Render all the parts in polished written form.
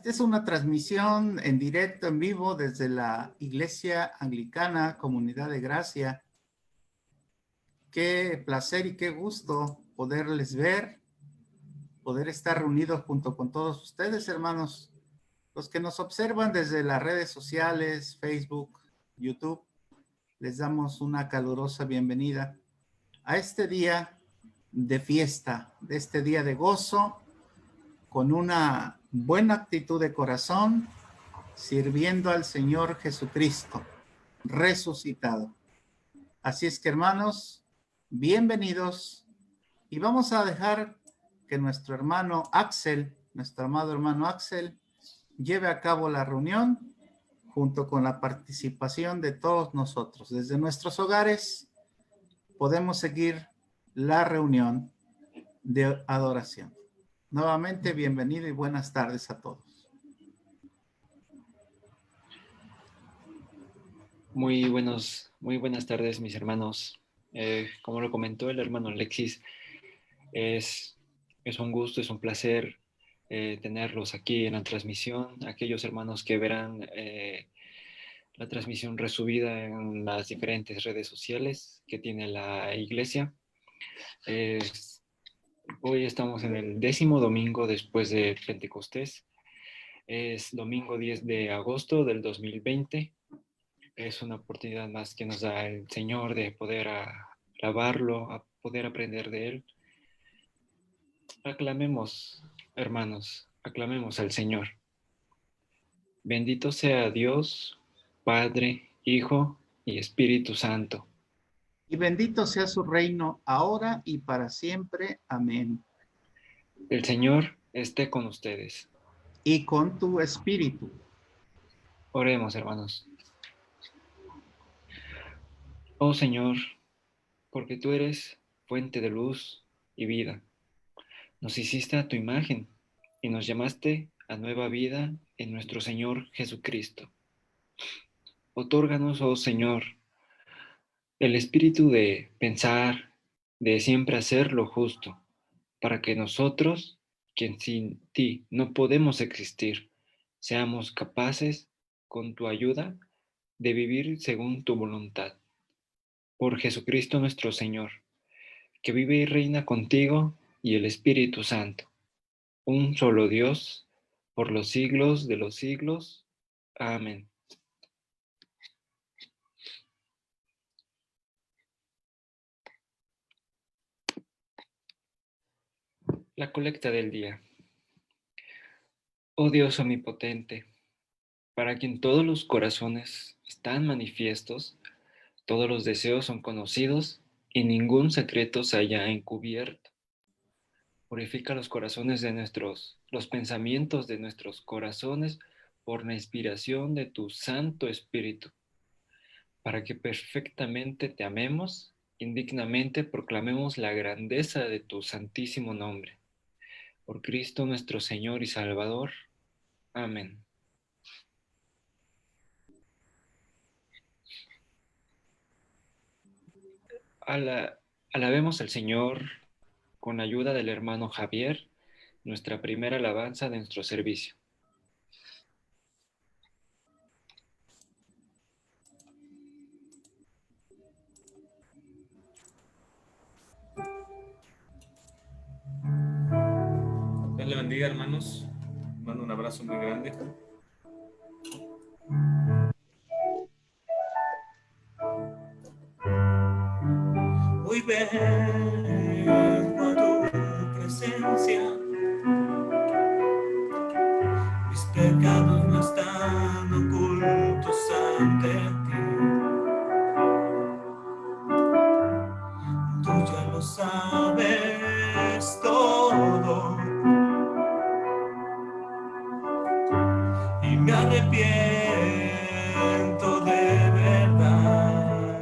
Esta es una transmisión en directo, en vivo, desde la Iglesia Anglicana Comunidad de Gracia. Qué placer y qué gusto poderles ver, poder estar reunidos junto con todos ustedes, hermanos. Los que nos observan desde las redes sociales, Facebook, YouTube, les damos una calurosa bienvenida a este día de fiesta, de este día de gozo, con una buena actitud de corazón, sirviendo al Señor Jesucristo, resucitado. Así es que, hermanos, bienvenidos, y vamos a dejar que nuestro hermano Axel, nuestro amado hermano Axel, lleve a cabo la reunión junto con la participación de todos nosotros. Desde nuestros hogares podemos seguir la reunión de adoración. Nuevamente, bienvenido y buenas tardes a todos. Muy buenas tardes, mis hermanos. Como lo comentó el hermano Alexis, es un gusto, es un placer tenerlos aquí en la transmisión. Aquellos hermanos que verán la transmisión resubida en las diferentes redes sociales que tiene la iglesia. Hoy estamos en el 10º domingo después de Pentecostés. Es domingo 10 de agosto del 2020. Es una oportunidad más que nos da el Señor de poder alabarlo, a poder aprender de Él. Aclamemos, hermanos, aclamemos al Señor. Bendito sea Dios, Padre, Hijo y Espíritu Santo. Y bendito sea su reino, ahora y para siempre. Amén. El Señor esté con ustedes. Y con tu espíritu. Oremos, hermanos. Oh Señor, porque tú eres fuente de luz y vida, nos hiciste a tu imagen y nos llamaste a nueva vida en nuestro Señor Jesucristo. Otórganos, oh Señor, el espíritu de pensar, de siempre hacer lo justo, para que nosotros, quien sin ti no podemos existir, seamos capaces, con tu ayuda, de vivir según tu voluntad. Por Jesucristo nuestro Señor, que vive y reina contigo y el Espíritu Santo, un solo Dios, por los siglos de los siglos. Amén. La colecta del día. Oh Dios omnipotente, para quien todos los corazones están manifiestos, todos los deseos son conocidos y ningún secreto se haya encubierto. Purifica los corazones de los pensamientos de nuestros corazones por la inspiración de tu Santo Espíritu, para que perfectamente te amemos, indignamente proclamemos la grandeza de tu santísimo nombre. Por Cristo nuestro Señor y Salvador. Amén. Alabemos al Señor con ayuda del hermano Javier, nuestra primera alabanza de nuestro servicio. Dios le bendiga, hermanos. Mando un abrazo muy grande. Hoy vengo a tu presencia. Mis pecados no están ocultos ante ti. Tú ya lo sabes todo. Y me arrepiento de verdad.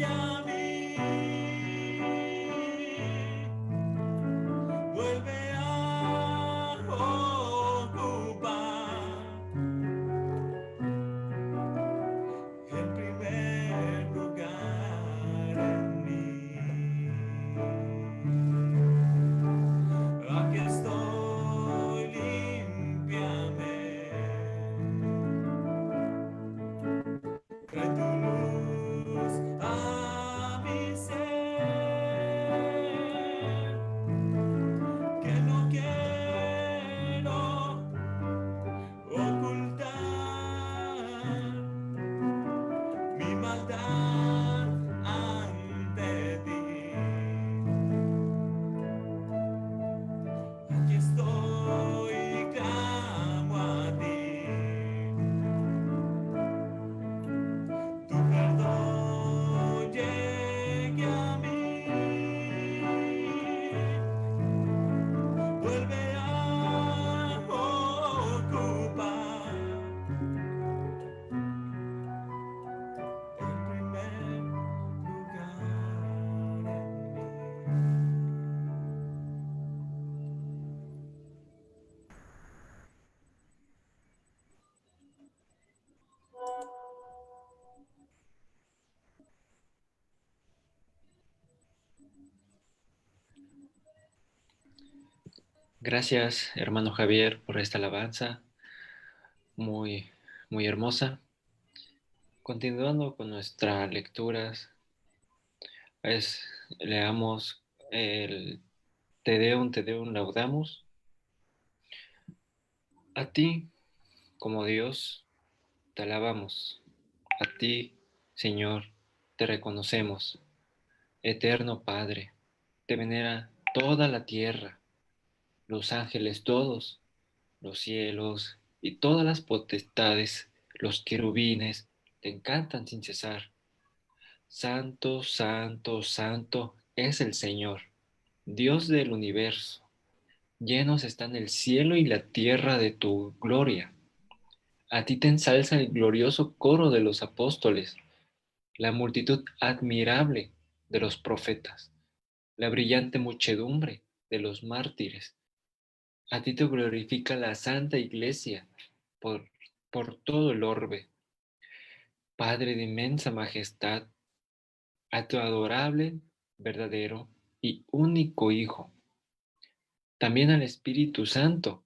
a mí, vuelve a ocupar el primer lugar en mí. Aquí estoy, límpiame. Trae tu luz a mi ser, que no quiero ocultar mi maldad ante ti. Aquí estoy, clamo a ti. Tu perdón llegue a mí, vuelve a ocupar el primer lugar en mí. Gracias, hermano Javier, por esta alabanza muy, muy hermosa. Continuando con nuestras lecturas, leamos el Te Deum Laudamus. A ti, como Dios, te alabamos. A ti, Señor, te reconocemos. Eterno Padre, te venera toda la tierra, los ángeles todos, los cielos y todas las potestades, los querubines, te encantan sin cesar. Santo, santo, santo es el Señor, Dios del universo. Llenos están el cielo y la tierra de tu gloria. A ti te ensalza el glorioso coro de los apóstoles, la multitud admirable de los profetas, la brillante muchedumbre de los mártires. A ti te glorifica la Santa Iglesia por, por todo el orbe. Padre de inmensa majestad, a tu adorable, verdadero y único Hijo. También al Espíritu Santo,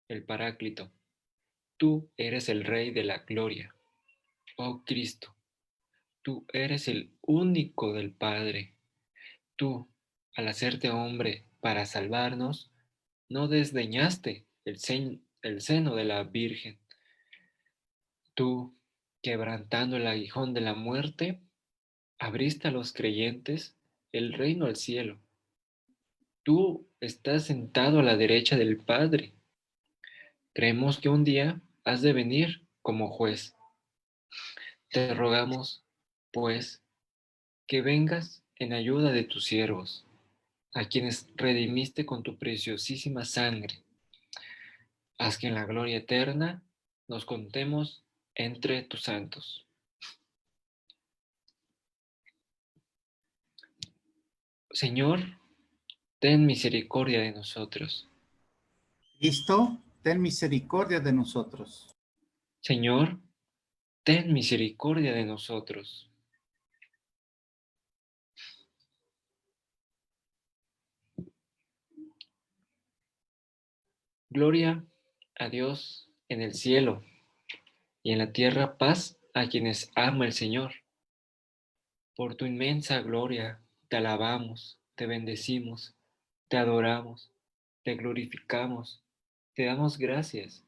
el Paráclito. Tú eres el Rey de la gloria. Oh Cristo, tú eres el único del Padre. Tú, al hacerte hombre para salvarnos, no desdeñaste el seno de la Virgen. Tú, quebrantando el aguijón de la muerte, abriste a los creyentes el reino al cielo. Tú estás sentado a la derecha del Padre. Creemos que un día has de venir como juez. Te rogamos, pues, que vengas en ayuda de tus siervos, a quienes redimiste con tu preciosísima sangre. Haz que en la gloria eterna nos contemos entre tus santos. Señor, ten misericordia de nosotros. Cristo, ten misericordia de nosotros. Señor, ten misericordia de nosotros. Gloria a Dios en el cielo y en la tierra paz a quienes ama el Señor. Por tu inmensa gloria te alabamos, te bendecimos, te adoramos, te glorificamos, te damos gracias,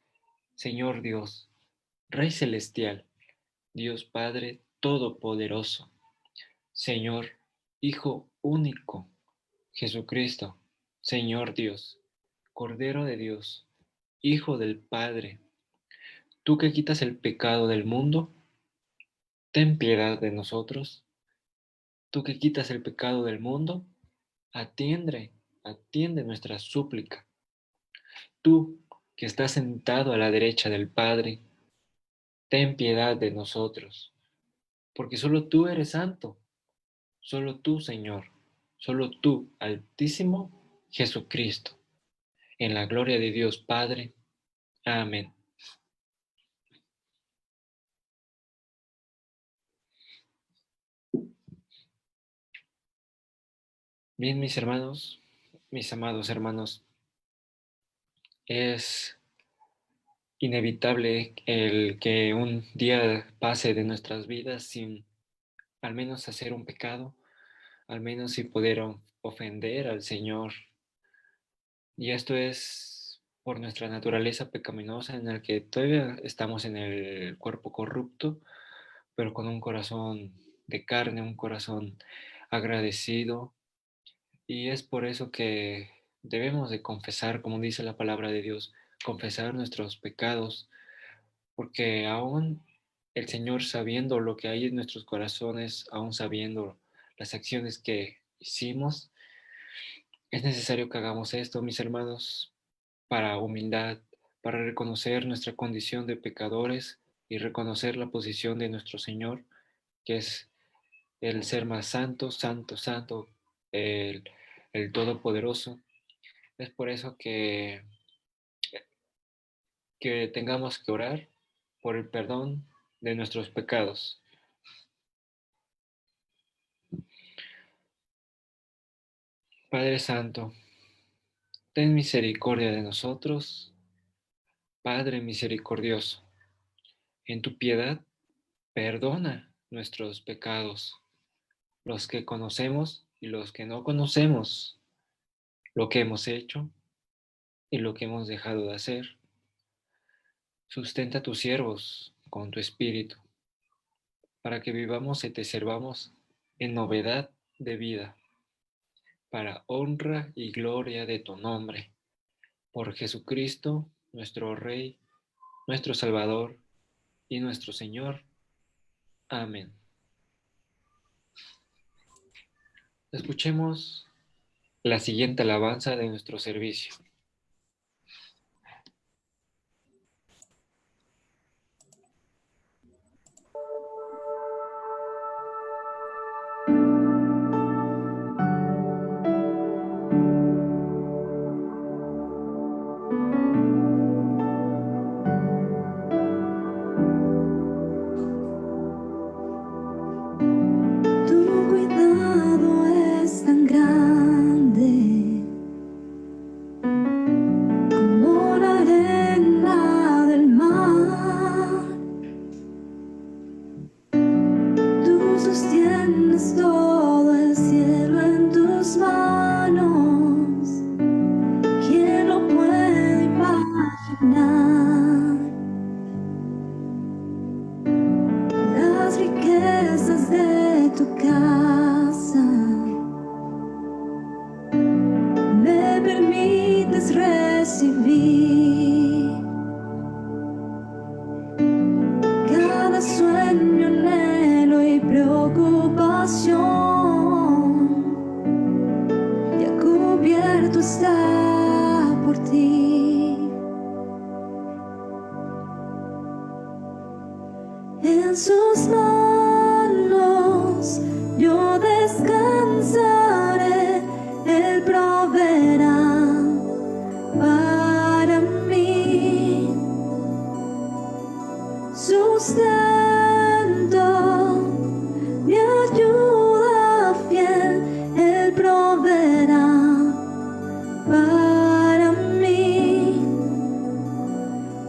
Señor Dios, Rey celestial, Dios Padre todopoderoso, Señor, Hijo único, Jesucristo, Señor Dios, Cordero de Dios, Hijo del Padre, tú que quitas el pecado del mundo, ten piedad de nosotros. Tú que quitas el pecado del mundo, atiende nuestra súplica. Tú que estás sentado a la derecha del Padre, ten piedad de nosotros, porque solo tú eres santo, Solo tú, Señor, solo tú, Altísimo Jesucristo, en la gloria de Dios Padre. Amén. Bien, mis hermanos, mis amados hermanos, es inevitable el que un día pase de nuestras vidas sin al menos hacer un pecado, al menos sin poder ofender al Señor. Y esto es por nuestra naturaleza pecaminosa en el que todavía estamos en el cuerpo corrupto, pero con un corazón de carne, un corazón agradecido. Y es por eso que debemos de confesar, como dice la palabra de Dios, confesar nuestros pecados, porque aún el Señor, sabiendo lo que hay en nuestros corazones, aún sabiendo las acciones que hicimos, es necesario que hagamos esto, mis hermanos, para humildad, para reconocer nuestra condición de pecadores y reconocer la posición de nuestro Señor, que es el ser más santo, santo, santo, el Todopoderoso. Es por eso que tengamos que orar por el perdón de nuestros pecados. Padre Santo, ten misericordia de nosotros. Padre misericordioso, en tu piedad, perdona nuestros pecados, los que conocemos y los que no conocemos, lo que hemos hecho y lo que hemos dejado de hacer. Sustenta a tus siervos con tu espíritu, para que vivamos y te servamos en novedad de vida, para honra y gloria de tu nombre, por Jesucristo, nuestro Rey, nuestro Salvador y nuestro Señor. Amén. Escuchemos la siguiente alabanza de nuestro servicio. Tu cuidado es tan grande como la arena del mar. Tú sostienes todo el cielo en tus manos. ¿Quién lo puede imaginar? Las riquezas de tu casa me permites recibir cada sueño, anhelo y preocupación. Ya cubierto está por ti. En sus manos yo descansaré, Él proveerá para mí sustento, mi ayuda fiel, Él proveerá para mí,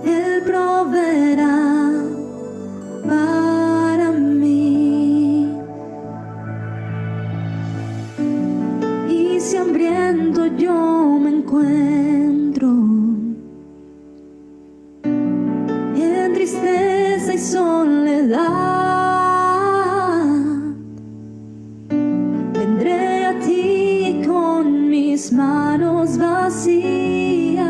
Él proveerá para mí. Y si hambriento yo me encuentro, en tristeza y soledad, vendré a ti con mis manos vacías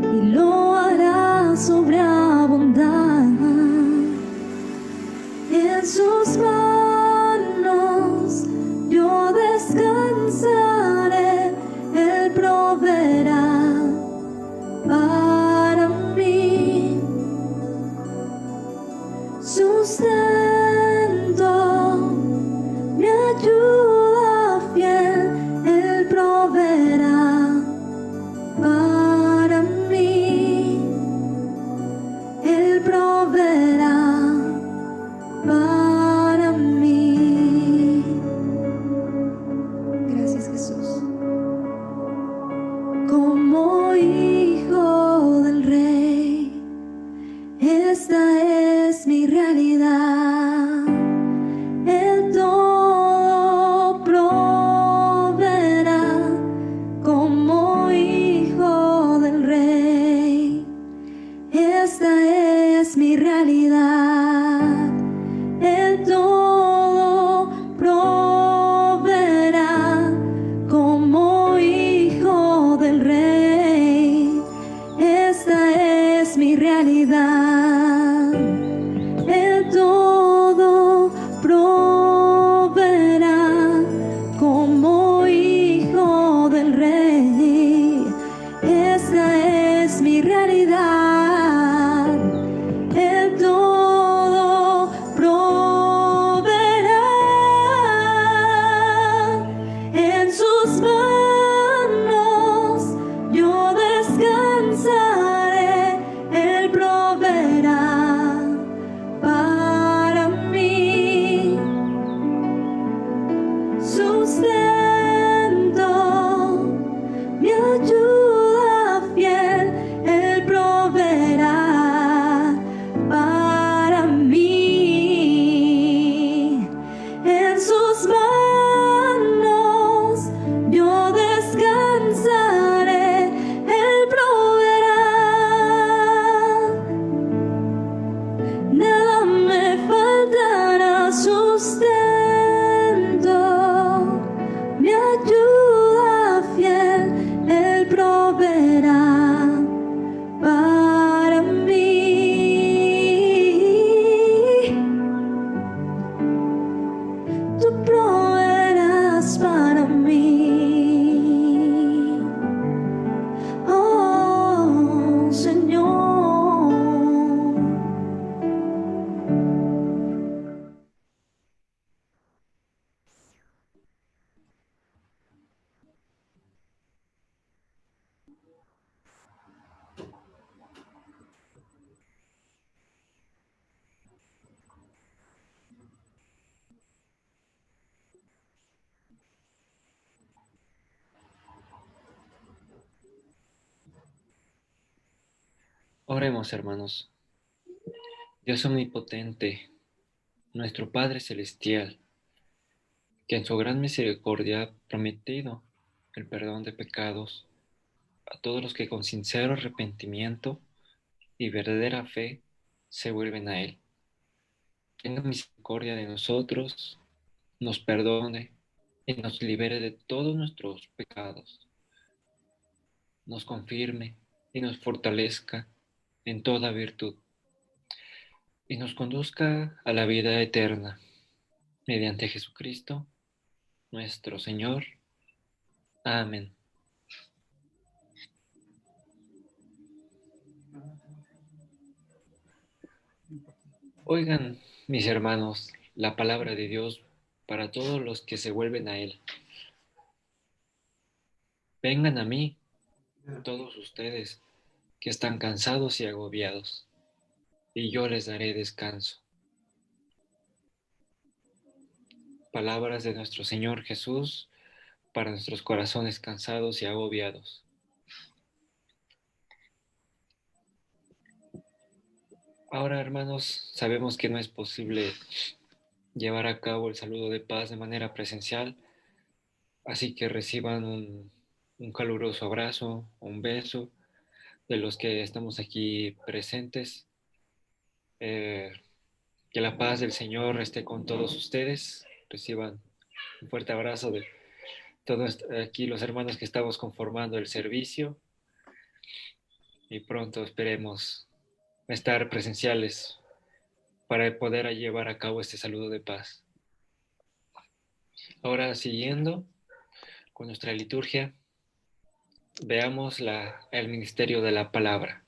y lo harás sobreabundar. En sus manos yo descansaré, Él proveerá para mí sustento, tus manos yo descansaré, Él proveerá. Nada me faltará sustento, mi ayuda fiel, Él proveerá para mí. Tú proveerás para mí, oh Señor. Oremos, hermanos. Dios omnipotente, nuestro Padre celestial, que en su gran misericordia ha prometido el perdón de pecados a todos los que con sincero arrepentimiento y verdadera fe se vuelven a Él. Tenga misericordia de nosotros, nos perdone y nos libere de todos nuestros pecados, nos confirme y nos fortalezca en toda virtud, y nos conduzca a la vida eterna, mediante Jesucristo, nuestro Señor. Amén. Oigan, mis hermanos, la palabra de Dios para todos los que se vuelven a Él. Vengan a mí, todos ustedes que están cansados y agobiados, y yo les daré descanso. Palabras de nuestro Señor Jesús para nuestros corazones cansados y agobiados. Ahora, hermanos, sabemos que no es posible llevar a cabo el saludo de paz de manera presencial, así que reciban un caluroso abrazo, un beso de los que estamos aquí presentes. Que la paz del Señor esté con todos ustedes. Reciban un fuerte abrazo de todos aquí los hermanos que estamos conformando el servicio, y pronto esperemos estar presenciales para poder llevar a cabo este saludo de paz. Ahora, siguiendo con nuestra liturgia, veamos el ministerio de la palabra.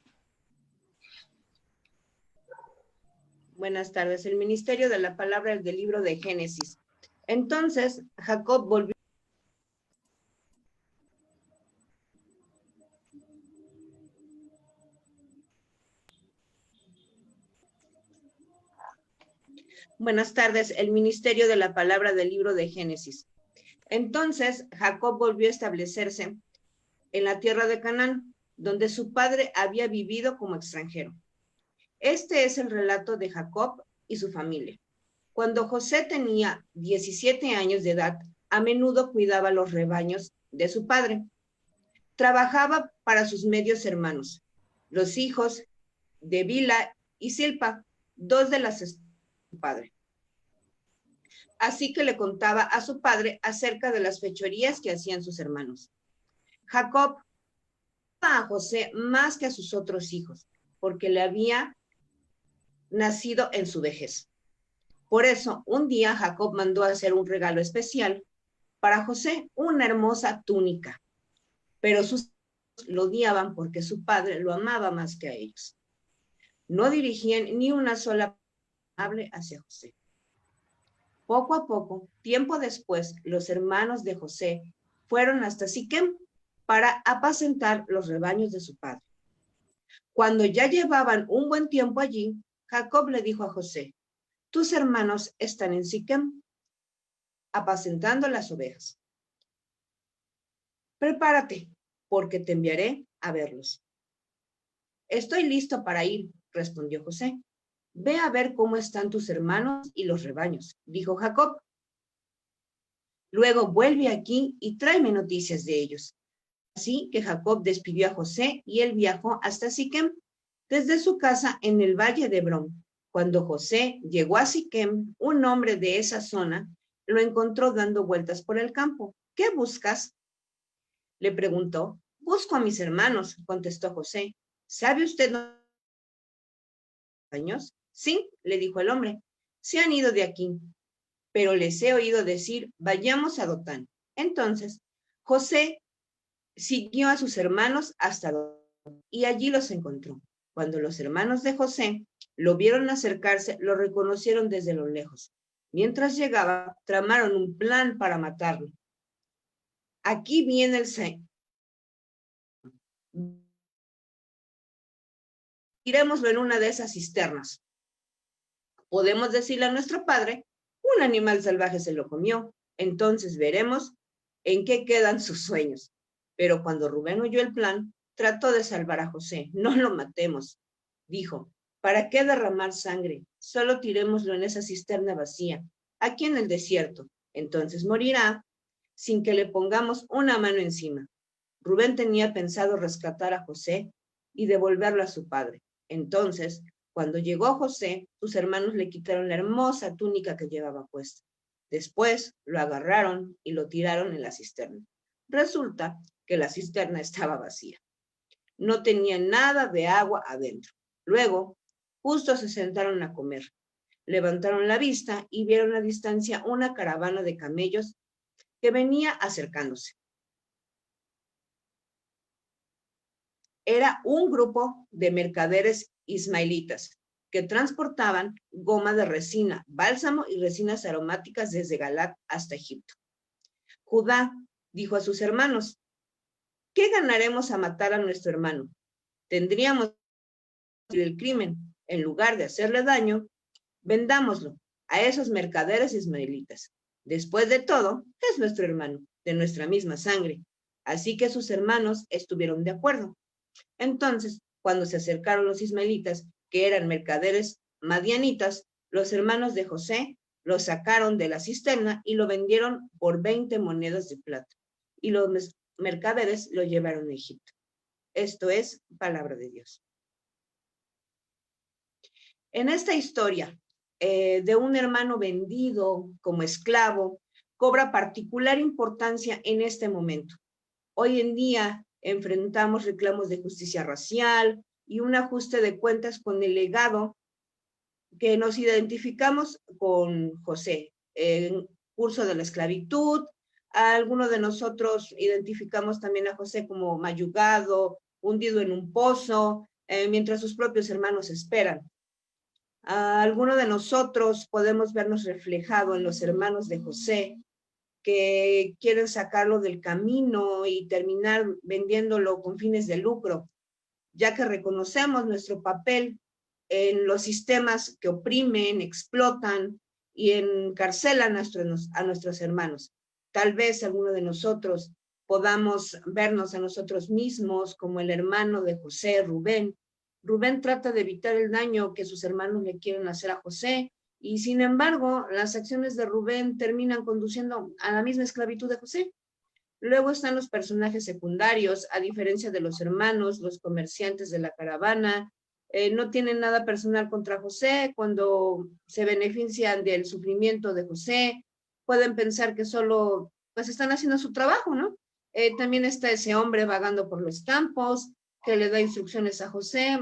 Buenas tardes. El ministerio de la palabra del libro de Génesis. Entonces, Jacob volvió. Buenas tardes. El ministerio de la palabra del libro de Génesis. Entonces, Jacob volvió a establecerse en la tierra de Canaán, donde su padre había vivido como extranjero. Este es el relato de Jacob y su familia. Cuando José tenía 17 años de edad, a menudo cuidaba los rebaños de su padre. Trabajaba para sus medios hermanos, los hijos de Bilha y Silpa, dos de las esposas de su padre. Así que le contaba a su padre acerca de las fechorías que hacían sus hermanos. Jacob amaba a José más que a sus otros hijos, porque le había nacido en su vejez. Por eso, un día Jacob mandó a hacer un regalo especial para José, una hermosa túnica, pero sus hijos lo odiaban porque su padre lo amaba más que a ellos. No dirigían ni una sola palabra hacia José. Poco a poco, tiempo después, los hermanos de José fueron hasta Siquem para apacentar los rebaños de su padre. Cuando ya llevaban un buen tiempo allí, Jacob le dijo a José: tus hermanos están en Siquem, apacentando las ovejas. Prepárate, porque te enviaré a verlos. Estoy listo para ir, respondió José. Ve a ver cómo están tus hermanos y los rebaños, dijo Jacob. Luego vuelve aquí y tráeme noticias de ellos. Así que Jacob despidió a José y él viajó hasta Siquem, desde su casa en el valle de Hebrón. Cuando José llegó a Siquem, un hombre de esa zona lo encontró dando vueltas por el campo. ¿Qué buscas?, le preguntó. Busco a mis hermanos, contestó José. ¿Sabe usted años? Sí, le dijo el hombre. Se han ido de aquí, pero les he oído decir, vayamos a Dotán. Entonces, José siguió a sus hermanos hasta Dotán y allí los encontró. Cuando los hermanos de José lo vieron acercarse, lo reconocieron desde lo lejos. Mientras llegaba, tramaron un plan para matarlo. Aquí viene el Señor. Tirémoslo en una de esas cisternas. Podemos decirle a nuestro padre, un animal salvaje se lo comió. Entonces veremos en qué quedan sus sueños. Pero cuando Rubén oyó el plan, trató de salvar a José. No lo matemos, dijo. ¿Para qué derramar sangre? Solo tirémoslo en esa cisterna vacía, aquí en el desierto. Entonces morirá sin que le pongamos una mano encima. Rubén tenía pensado rescatar a José y devolverlo a su padre. Entonces, cuando llegó José, sus hermanos le quitaron la hermosa túnica que llevaba puesta. Después lo agarraron y lo tiraron en la cisterna. Resulta que la cisterna estaba vacía. No tenía nada de agua adentro. Luego, justo se sentaron a comer. Levantaron la vista y vieron a distancia una caravana de camellos que venía acercándose. Era un grupo de mercaderes ismaelitas que transportaban goma de resina, bálsamo y resinas aromáticas desde Galat hasta Egipto. Judá dijo a sus hermanos, ¿qué ganaremos a matar a nuestro hermano? Tendríamos el crimen. En lugar de hacerle daño, vendámoslo a esos mercaderes ismaelitas. Después de todo, es nuestro hermano, de nuestra misma sangre. Así que sus hermanos estuvieron de acuerdo. Entonces, cuando se acercaron los ismaelitas, que eran mercaderes madianitas, los hermanos de José lo sacaron de la cisterna y lo vendieron por 20 monedas de plata. Y los mercaderes lo llevaron a Egipto. Esto es palabra de Dios. En esta historia de un hermano vendido como esclavo, cobra particular importancia en este momento. Hoy en día enfrentamos reclamos de justicia racial y un ajuste de cuentas con el legado que nos identificamos con José, en curso de la esclavitud. Algunos de nosotros identificamos también a José como mayugado, hundido en un pozo, mientras sus propios hermanos esperan. Algunos de nosotros podemos vernos reflejado en los hermanos de José, que quieren sacarlo del camino y terminar vendiéndolo con fines de lucro, ya que reconocemos nuestro papel en los sistemas que oprimen, explotan y encarcelan a nuestros hermanos. Tal vez alguno de nosotros podamos vernos a nosotros mismos como el hermano de José, Rubén. Rubén trata de evitar el daño que sus hermanos le quieren hacer a José, y sin embargo, las acciones de Rubén terminan conduciendo a la misma esclavitud de José. Luego están los personajes secundarios, a diferencia de los hermanos, los comerciantes de la caravana, no tienen nada personal contra José. Cuando se benefician del sufrimiento de José, pueden pensar que solo pues están haciendo su trabajo, ¿no? También está ese hombre vagando por los campos, que le da instrucciones a José,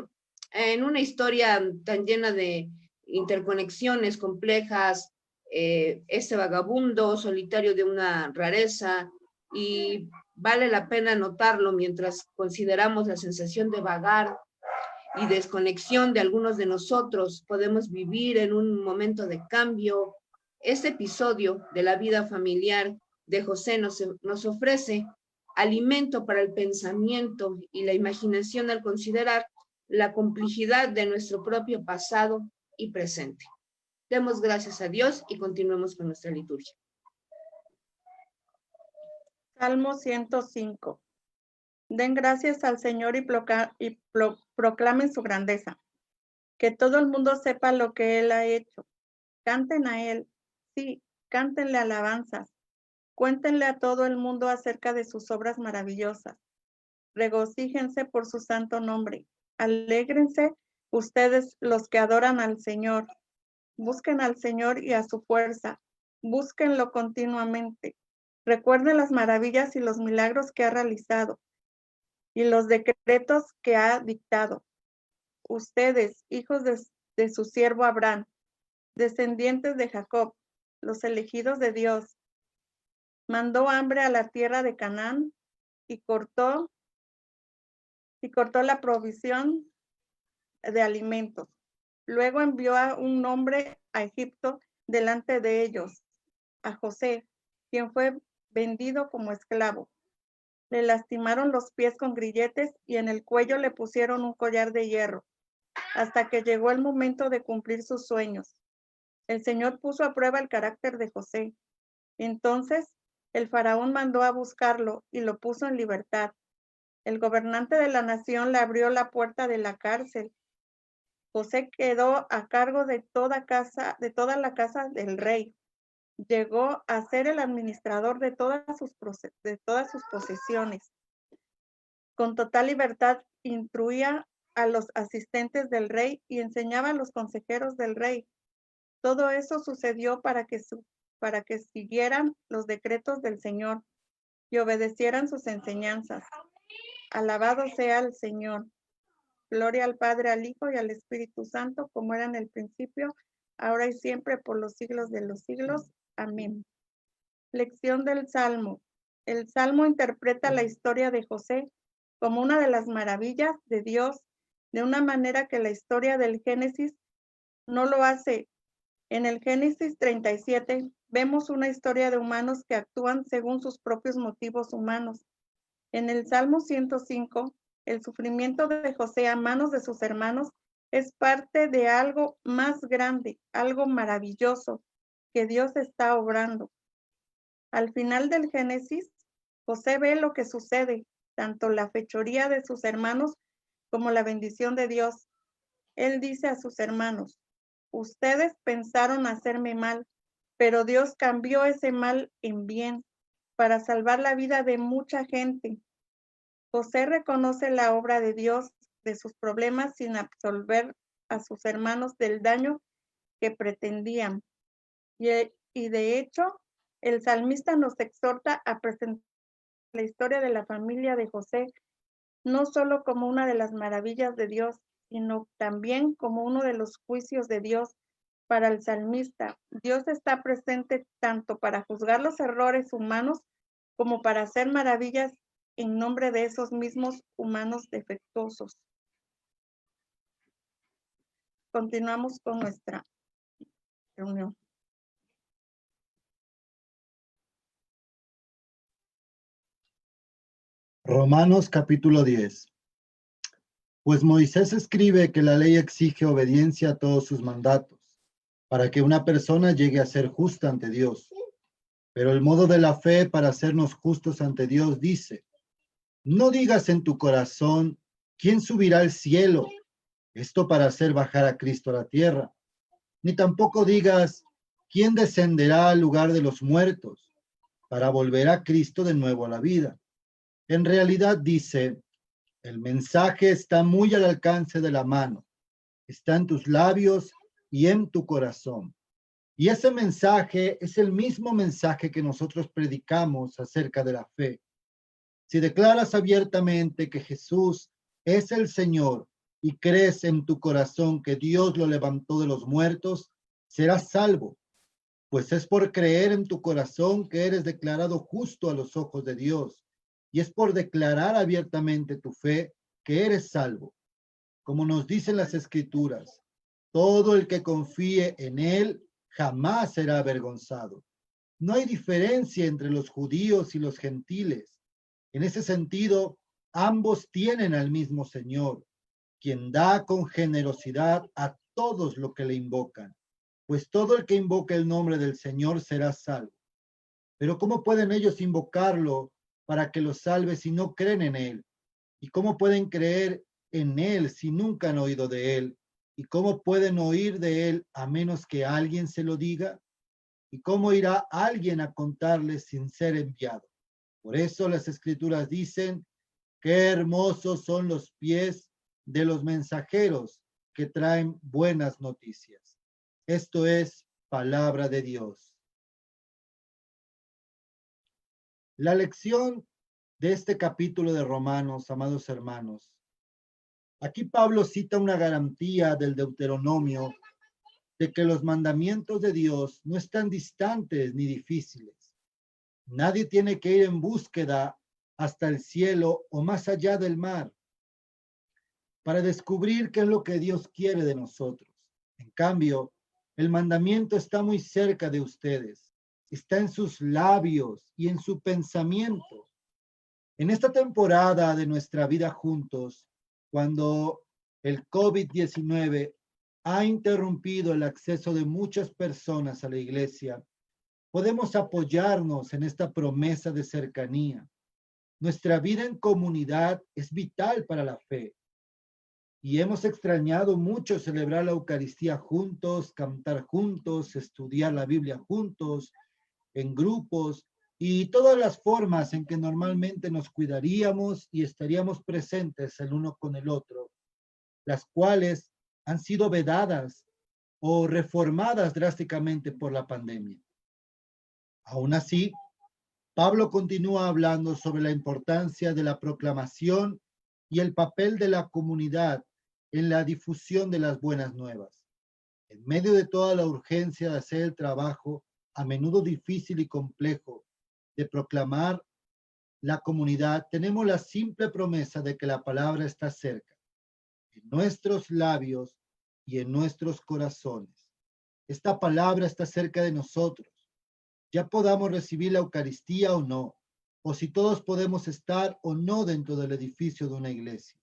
en una historia tan llena de interconexiones complejas, este vagabundo solitario de una rareza, y vale la pena notarlo mientras consideramos la sensación de vagar y desconexión de algunos de nosotros. Podemos vivir en un momento de cambio. Este episodio de la vida familiar de José nos ofrece alimento para el pensamiento y la imaginación al considerar la complejidad de nuestro propio pasado y presente. Demos gracias a Dios y continuemos con nuestra liturgia. Salmo 105. Den gracias al Señor y proclamen su grandeza. Que todo el mundo sepa lo que Él ha hecho. Canten a Él, sí, cántenle alabanzas. Cuéntenle a todo el mundo acerca de sus obras maravillosas. Regocíjense por su santo nombre. Alégrense ustedes los que adoran al Señor. Busquen al Señor y a su fuerza. Búsquenlo continuamente. Recuerden las maravillas y los milagros que ha realizado y los decretos que ha dictado. Ustedes, hijos de su siervo Abraham, descendientes de Jacob, los elegidos de Dios, mandó hambre a la tierra de Canaán y cortó la provisión de alimentos. Luego envió a un hombre a Egipto delante de ellos, a José, quien fue vendido como esclavo. Le lastimaron los pies con grilletes y en el cuello le pusieron un collar de hierro, hasta que llegó el momento de cumplir sus sueños. El Señor puso a prueba el carácter de José. Entonces, el faraón mandó a buscarlo y lo puso en libertad. El gobernante de la nación le abrió la puerta de la cárcel. José quedó a cargo de toda la casa del rey. Llegó a ser el administrador de todas sus posesiones. Con total libertad instruía a los asistentes del rey y enseñaba a los consejeros del rey. Todo eso sucedió para que siguieran los decretos del Señor y obedecieran sus enseñanzas. Alabado sea el Señor. Gloria al Padre, al Hijo y al Espíritu Santo, como era en el principio, ahora y siempre, por los siglos de los siglos. Amén. Lección del Salmo. El Salmo interpreta la historia de José como una de las maravillas de Dios, de una manera que la historia del Génesis no lo hace. En el Génesis 37 vemos una historia de humanos que actúan según sus propios motivos humanos. En el Salmo 105, el sufrimiento de José a manos de sus hermanos es parte de algo más grande, algo maravilloso que Dios está obrando. Al final del Génesis, José ve lo que sucede, tanto la fechoría de sus hermanos como la bendición de Dios. Él dice a sus hermanos: ustedes pensaron hacerme mal, pero Dios cambió ese mal en bien para salvar la vida de mucha gente. José reconoce la obra de Dios de sus problemas sin absolver a sus hermanos del daño que pretendían. Y de hecho, el salmista nos exhorta a presentar la historia de la familia de José no solo como una de las maravillas de Dios, sino también como uno de los juicios de Dios. Para el salmista, Dios está presente tanto para juzgar los errores humanos como para hacer maravillas en nombre de esos mismos humanos defectuosos. Continuamos con nuestra reunión. Romanos capítulo 10. Pues Moisés escribe que la ley exige obediencia a todos sus mandatos, para que una persona llegue a ser justa ante Dios. Pero el modo de la fe para hacernos justos ante Dios dice: no digas en tu corazón, ¿quién subirá al cielo? Esto para hacer bajar a Cristo a la tierra. Ni tampoco digas, ¿quién descenderá al lugar de los muertos? Para volver a Cristo de nuevo a la vida. En realidad dice, el mensaje está muy al alcance de la mano, está en tus labios y en tu corazón. Y ese mensaje es el mismo mensaje que nosotros predicamos acerca de la fe. Si declaras abiertamente que Jesús es el Señor y crees en tu corazón que Dios lo levantó de los muertos, serás salvo, pues es por creer en tu corazón que eres declarado justo a los ojos de Dios. Y es por declarar abiertamente tu fe que eres salvo. Como nos dicen las Escrituras, todo el que confíe en Él jamás será avergonzado. No hay diferencia entre los judíos y los gentiles. En ese sentido, ambos tienen al mismo Señor, quien da con generosidad a todos los que le invocan. Pues todo el que invoque el nombre del Señor será salvo. Pero ¿cómo pueden ellos invocarlo para que los salve si no creen en Él? ¿Y cómo pueden creer en Él si nunca han oído de Él? ¿Y cómo pueden oír de Él a menos que alguien se lo diga? ¿Y cómo irá alguien a contarles sin ser enviado? Por eso las Escrituras dicen, qué hermosos son los pies de los mensajeros que traen buenas noticias. Esto es palabra de Dios. La lección de este capítulo de Romanos, amados hermanos, aquí Pablo cita una garantía del Deuteronomio de que los mandamientos de Dios no están distantes ni difíciles. Nadie tiene que ir en búsqueda hasta el cielo o más allá del mar para descubrir qué es lo que Dios quiere de nosotros. En cambio, el mandamiento está muy cerca de ustedes, está en sus labios y en su pensamiento. En esta temporada de nuestra vida juntos, cuando el COVID-19 ha interrumpido el acceso de muchas personas a la iglesia, podemos apoyarnos en esta promesa de cercanía. Nuestra vida en comunidad es vital para la fe. Y hemos extrañado mucho celebrar la Eucaristía juntos, cantar juntos, estudiar la Biblia juntos, en grupos y todas las formas en que normalmente nos cuidaríamos y estaríamos presentes el uno con el otro, las cuales han sido vedadas o reformadas drásticamente por la pandemia. Aún así, Pablo continúa hablando sobre la importancia de la proclamación y el papel de la comunidad en la difusión de las buenas nuevas. En medio de toda la urgencia de hacer el trabajo, a menudo difícil y complejo, de proclamar la comunidad, tenemos la simple promesa de que la palabra está cerca, en nuestros labios y en nuestros corazones. Esta palabra está cerca de nosotros. Ya podamos recibir la Eucaristía o no, o si todos podemos estar o no dentro del edificio de una iglesia.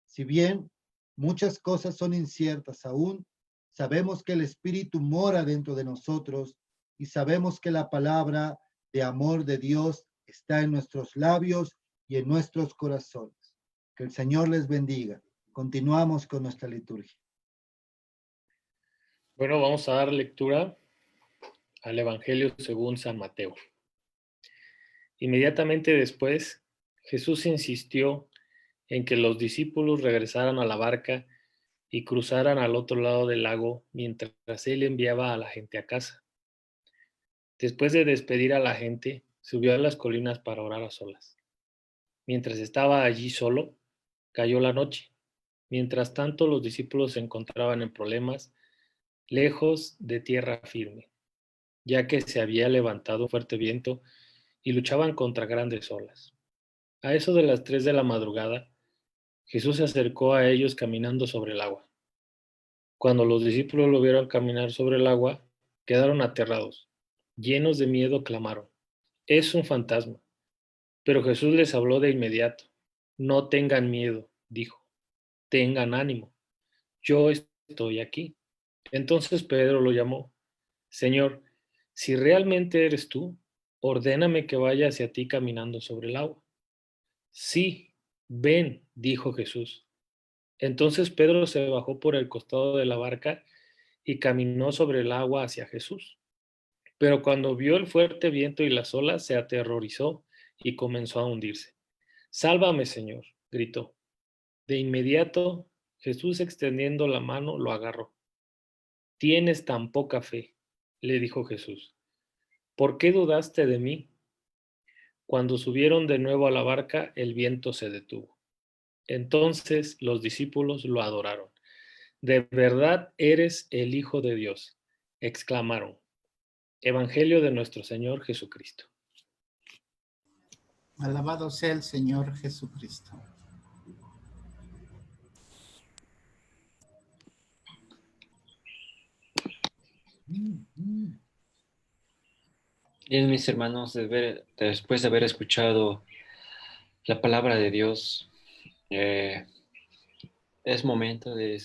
Si bien muchas cosas son inciertas aún, sabemos que el Espíritu mora dentro de nosotros y sabemos que la palabra de amor de Dios está en nuestros labios y en nuestros corazones. Que el Señor les bendiga. Continuamos con nuestra liturgia. Bueno, vamos a dar lectura al Evangelio según San Mateo. Inmediatamente después, Jesús insistió en que los discípulos regresaran a la barca y cruzaran al otro lado del lago mientras él enviaba a la gente a casa. Después de despedir a la gente, subió a las colinas para orar a solas. Mientras estaba allí solo, cayó la noche. Mientras tanto, los discípulos se encontraban en problemas, lejos de tierra firme, ya que se había levantado un fuerte viento y luchaban contra grandes olas. A eso de las 3 de la madrugada, Jesús se acercó a ellos caminando sobre el agua. Cuando los discípulos lo vieron caminar sobre el agua, quedaron aterrados. Llenos de miedo, clamaron: «Es un fantasma». Pero Jesús les habló de inmediato. «No tengan miedo», dijo. «Tengan ánimo. Yo estoy aquí». Entonces Pedro lo llamó: «Señor, si realmente eres tú, ordéname que vaya hacia ti caminando sobre el agua». «Sí, ven», dijo Jesús. Entonces Pedro se bajó por el costado de la barca y caminó sobre el agua hacia Jesús. Pero cuando vio el fuerte viento y las olas, se aterrorizó y comenzó a hundirse. «Sálvame, Señor», gritó. De inmediato, Jesús, extendiendo la mano, lo agarró. «Tienes tan poca fe», le dijo Jesús. «¿Por qué dudaste de mí?». Cuando subieron de nuevo a la barca, el viento se detuvo. Entonces los discípulos lo adoraron. «De verdad eres el Hijo de Dios», exclamaron. Evangelio de nuestro Señor Jesucristo. Alabado sea el Señor Jesucristo. Bien, mis hermanos, después de haber escuchado la palabra de Dios, es momento de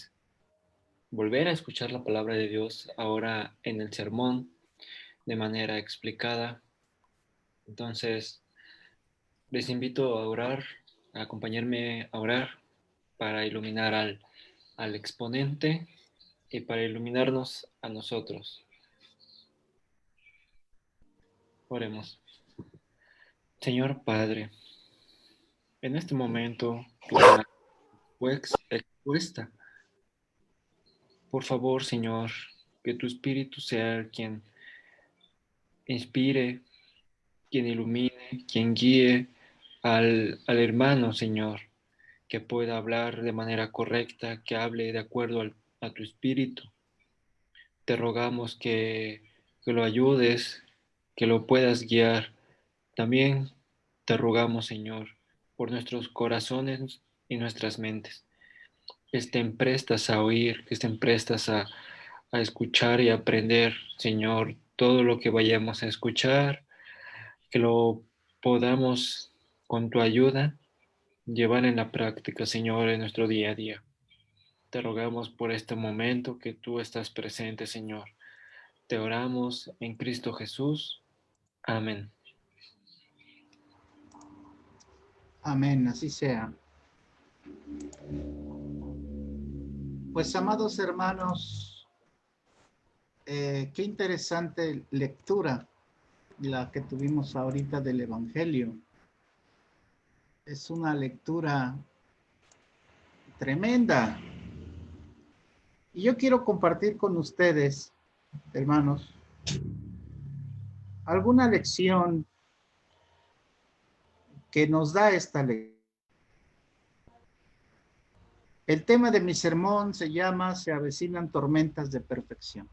volver a escuchar la palabra de Dios ahora en el sermón de manera explicada. Entonces, les invito a orar, a acompañarme a orar para iluminar al exponente y para iluminarnos a nosotros. Oremos. Señor Padre, en este momento tu alma fue expuesta. Por favor, Señor, que tu Espíritu sea quien inspire, quien ilumine, quien guíe al hermano, Señor, que pueda hablar de manera correcta, que hable de acuerdo a tu Espíritu. Te rogamos que lo ayudes, que lo puedas guiar. También te rogamos, Señor, por nuestros corazones y nuestras mentes, que estén prestas a oír, que estén prestas a escuchar y aprender, Señor, todo lo que vayamos a escuchar, que lo podamos, con tu ayuda, llevar en la práctica, Señor, en nuestro día a día. Te rogamos por este momento que tú estás presente, Señor. Te oramos en Cristo Jesús. Amén. Amén, así sea. Pues, amados hermanos, qué interesante lectura la que tuvimos ahorita del Evangelio. Es una lectura tremenda. Y yo quiero compartir con ustedes, hermanos, alguna lección que nos da esta lectura. El tema de mi sermón se llama Se avecinan tormentas de perfección.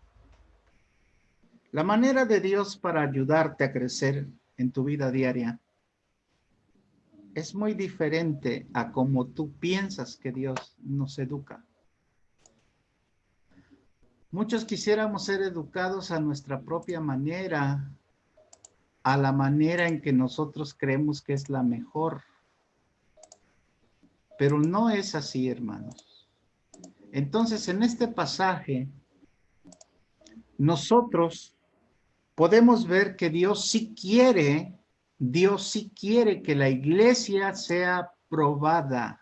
La manera de Dios para ayudarte a crecer en tu vida diaria es muy diferente a como tú piensas que Dios nos educa. Muchos quisiéramos ser educados a nuestra propia manera, a la manera en que nosotros creemos que es la mejor. Pero no es así, hermanos. Entonces, en este pasaje, nosotros podemos ver que Dios sí quiere que la iglesia sea probada.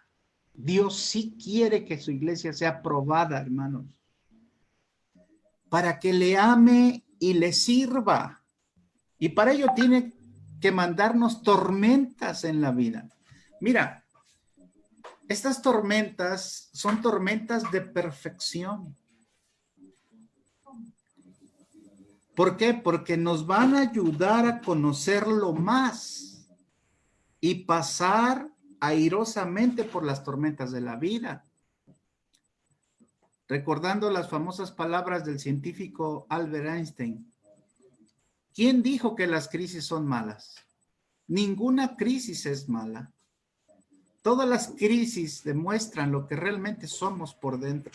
Dios sí quiere que su iglesia sea probada, hermanos, para que le ame y le sirva. Y para ello tiene que mandarnos tormentas en la vida. Mira, estas tormentas son tormentas de perfección. ¿Por qué? Porque nos van a ayudar a conocerlo más y pasar airosamente por las tormentas de la vida. Recordando las famosas palabras del científico Albert Einstein. ¿Quién dijo que las crisis son malas? Ninguna crisis es mala. Todas las crisis demuestran lo que realmente somos por dentro.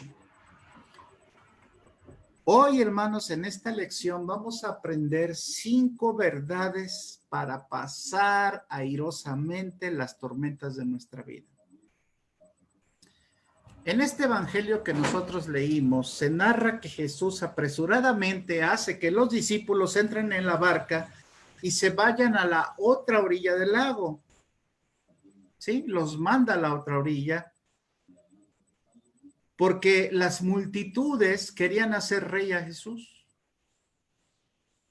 Hoy, hermanos, en esta lección vamos a aprender 5 verdades para pasar airosamente las tormentas de nuestra vida. En este evangelio que nosotros leímos, se narra que Jesús apresuradamente hace que los discípulos entren en la barca y se vayan a la otra orilla del lago. ¿Sí? Los manda a la otra orilla porque las multitudes querían hacer rey a Jesús.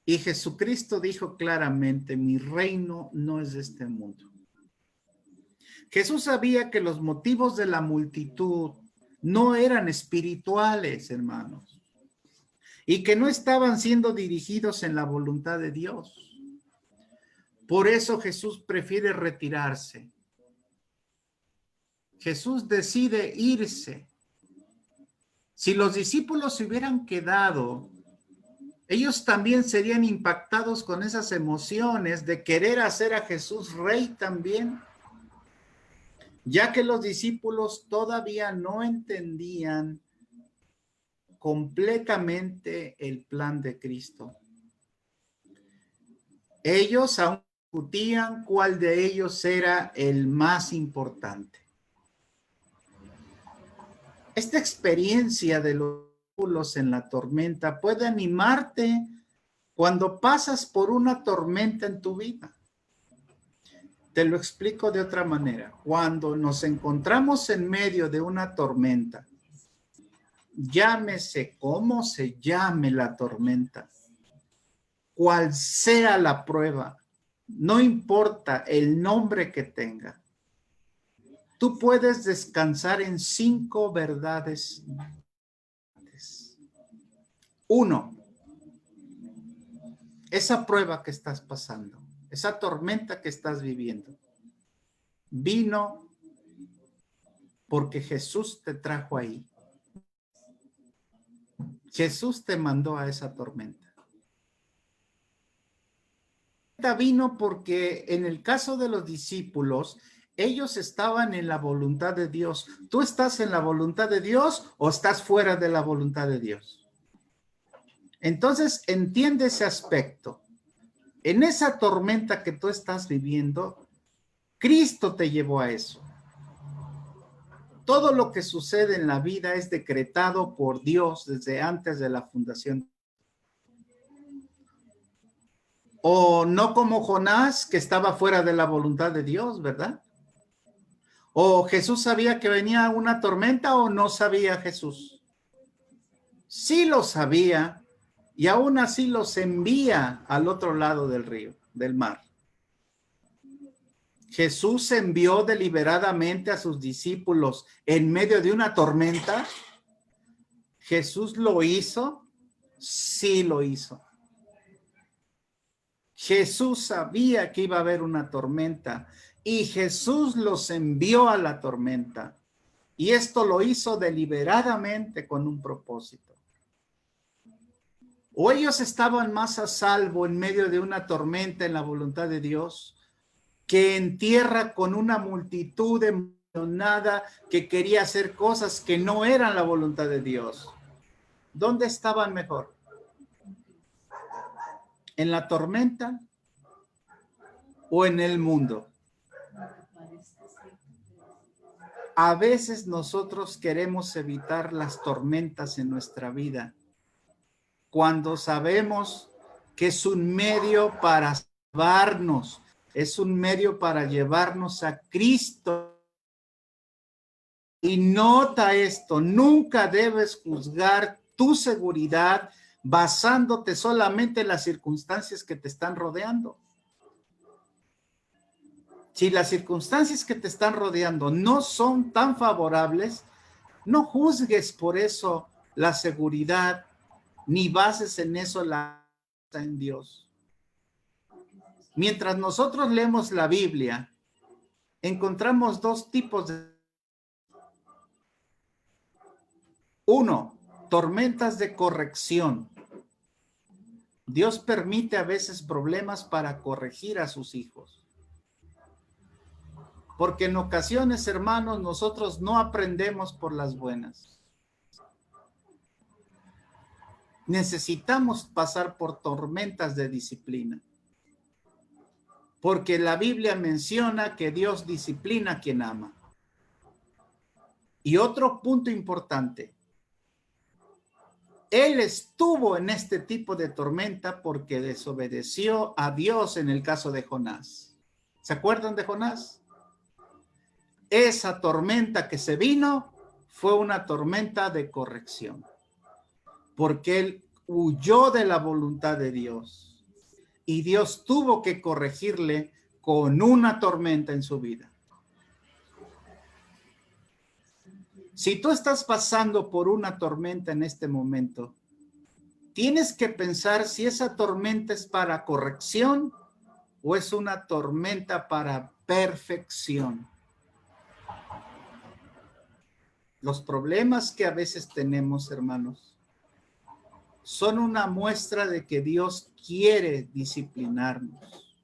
Y Jesucristo dijo claramente, mi reino no es de este mundo. Jesús sabía que los motivos de la multitud no eran espirituales, hermanos, y que no estaban siendo dirigidos en la voluntad de Dios. Por eso Jesús prefiere retirarse. Jesús decide irse. Si los discípulos se hubieran quedado, ellos también serían impactados con esas emociones de querer hacer a Jesús rey también, ya que los discípulos todavía no entendían completamente el plan de Cristo. Ellos aún discutían cuál de ellos era el más importante. Esta experiencia de los discípulos en la tormenta puede animarte cuando pasas por una tormenta en tu vida. Te lo explico de otra manera. Cuando nos encontramos en medio de una tormenta, llámese como se llame la tormenta, cual sea la prueba, no importa el nombre que tenga, tú puedes descansar en 5 verdades. 1, esa prueba que estás pasando, esa tormenta que estás viviendo, vino porque Jesús te trajo ahí. Jesús te mandó a esa tormenta. Vino porque en el caso de los discípulos, ellos estaban en la voluntad de Dios. ¿Tú estás en la voluntad de Dios o estás fuera de la voluntad de Dios? Entonces, entiende ese aspecto. En esa tormenta que tú estás viviendo, Cristo te llevó a eso. Todo lo que sucede en la vida es decretado por Dios desde antes de la fundación. O no como Jonás, que estaba fuera de la voluntad de Dios, ¿verdad? O Jesús sabía que venía una tormenta o no sabía Jesús. Sí lo sabía y aún así los envía al otro lado del río, del mar. Jesús envió deliberadamente a sus discípulos en medio de una tormenta. ¿Jesús lo hizo? Sí lo hizo. Jesús sabía que iba a haber una tormenta y Jesús los envió a la tormenta. Y esto lo hizo deliberadamente con un propósito. O ellos estaban más a salvo en medio de una tormenta en la voluntad de Dios que en tierra con una multitud emocionada que quería hacer cosas que no eran la voluntad de Dios. ¿Dónde estaban mejor? ¿En la tormenta o en el mundo? A veces nosotros queremos evitar las tormentas en nuestra vida cuando sabemos que es un medio para salvarnos, es un medio para llevarnos a Cristo. Y nota esto, nunca debes juzgar tu seguridad basándote solamente en las circunstancias que te están rodeando. Si las circunstancias que te están rodeando no son tan favorables, no juzgues por eso la seguridad, ni bases en eso la en Dios. Mientras nosotros leemos la Biblia, encontramos 2 tipos de... 1, tormentas de corrección. Dios permite a veces problemas para corregir a sus hijos. Porque en ocasiones, hermanos, nosotros no aprendemos por las buenas. Necesitamos pasar por tormentas de disciplina. Porque la Biblia menciona que Dios disciplina a quien ama. Y otro punto importante. Él estuvo en este tipo de tormenta porque desobedeció a Dios en el caso de Jonás. ¿Se acuerdan de Jonás? Esa tormenta que se vino fue una tormenta de corrección. Porque él huyó de la voluntad de Dios. Y Dios tuvo que corregirle con una tormenta en su vida. Si tú estás pasando por una tormenta en este momento, tienes que pensar si esa tormenta es para corrección o es una tormenta para perfección. Los problemas que a veces tenemos, hermanos, son una muestra de que Dios quiere disciplinarnos.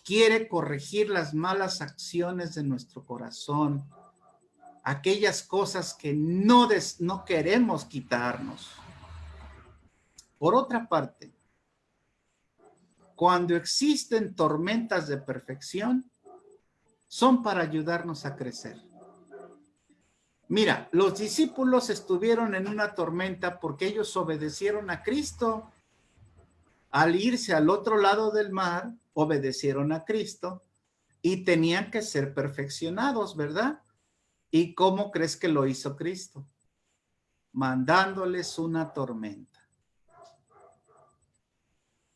Quiere corregir las malas acciones de nuestro corazón. Aquellas cosas que no queremos quitarnos. Por otra parte, cuando existen tormentas de perfección, son para ayudarnos a crecer. Mira, los discípulos estuvieron en una tormenta porque ellos obedecieron a Cristo. Al irse al otro lado del mar, obedecieron a Cristo y tenían que ser perfeccionados, ¿verdad? ¿Y cómo crees que lo hizo Cristo? Mandándoles una tormenta.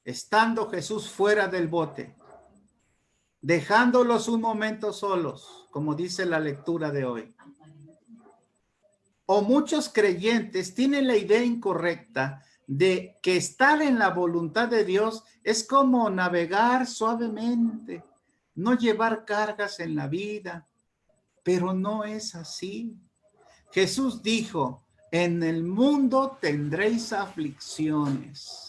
estando Jesús fuera del bote, dejándolos un momento solos, como dice la lectura de hoy. O muchos creyentes tienen la idea incorrecta de que estar en la voluntad de Dios es como navegar suavemente, no llevar cargas en la vida, pero no es así. Jesús dijo, en el mundo tendréis aflicciones.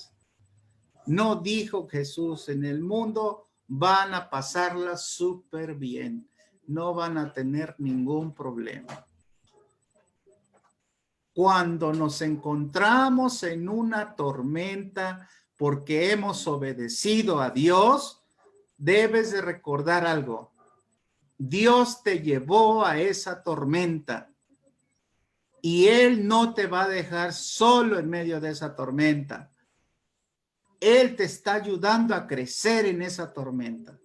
No dijo Jesús, en el mundo van a pasarla súper bien, no van a tener ningún problema. Cuando nos encontramos en una tormenta porque hemos obedecido a Dios, debes de recordar algo. Dios te llevó a esa tormenta y Él no te va a dejar solo en medio de esa tormenta. Él te está ayudando a crecer en esa tormenta.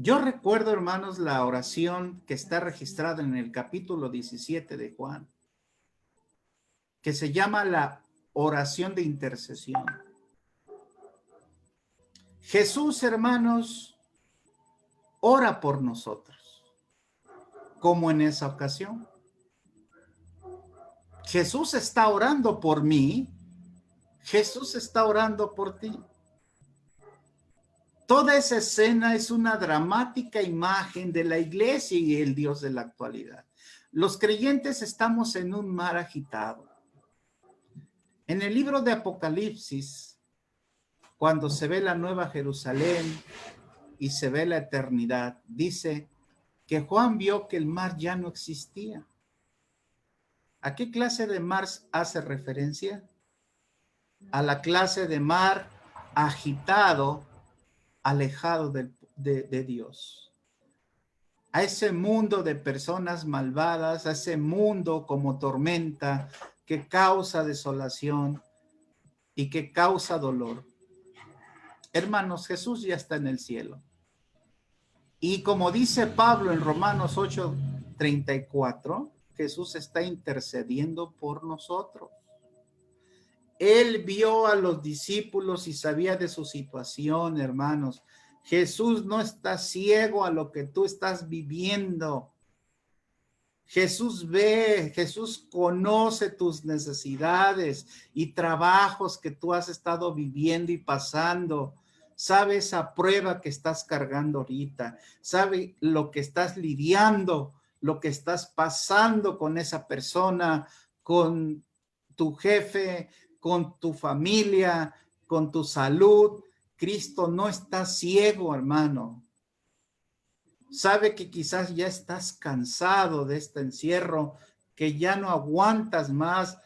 Yo recuerdo, hermanos, la oración que está registrada en el capítulo 17 de Juan, que se llama la oración de intercesión. Jesús, hermanos, ora por nosotros, como en esa ocasión. Jesús está orando por mí, Jesús está orando por ti. Toda esa escena es una dramática imagen de la iglesia y el Dios de la actualidad. Los creyentes estamos en un mar agitado. En el libro de Apocalipsis, cuando se ve la nueva Jerusalén y se ve la eternidad, dice que Juan vio que el mar ya no existía. ¿A qué clase de mar hace referencia? A la clase de mar agitado, alejado de Dios. A ese mundo de personas malvadas, a ese mundo como tormenta que causa desolación y que causa dolor. Hermanos, Jesús ya está en el cielo. Y como dice Pablo en Romanos 8:34, Jesús está intercediendo por nosotros. Él vio a los discípulos y sabía de su situación, hermanos. Jesús no está ciego a lo que tú estás viviendo. Jesús ve, Jesús conoce tus necesidades y trabajos que tú has estado viviendo y pasando. Sabe esa prueba que estás cargando ahorita. Sabe lo que estás lidiando, lo que estás pasando con esa persona, con tu jefe, con tu familia, con tu salud. Cristo no está ciego, hermano. Sabe que quizás ya estás cansado de este encierro, que ya no aguantas más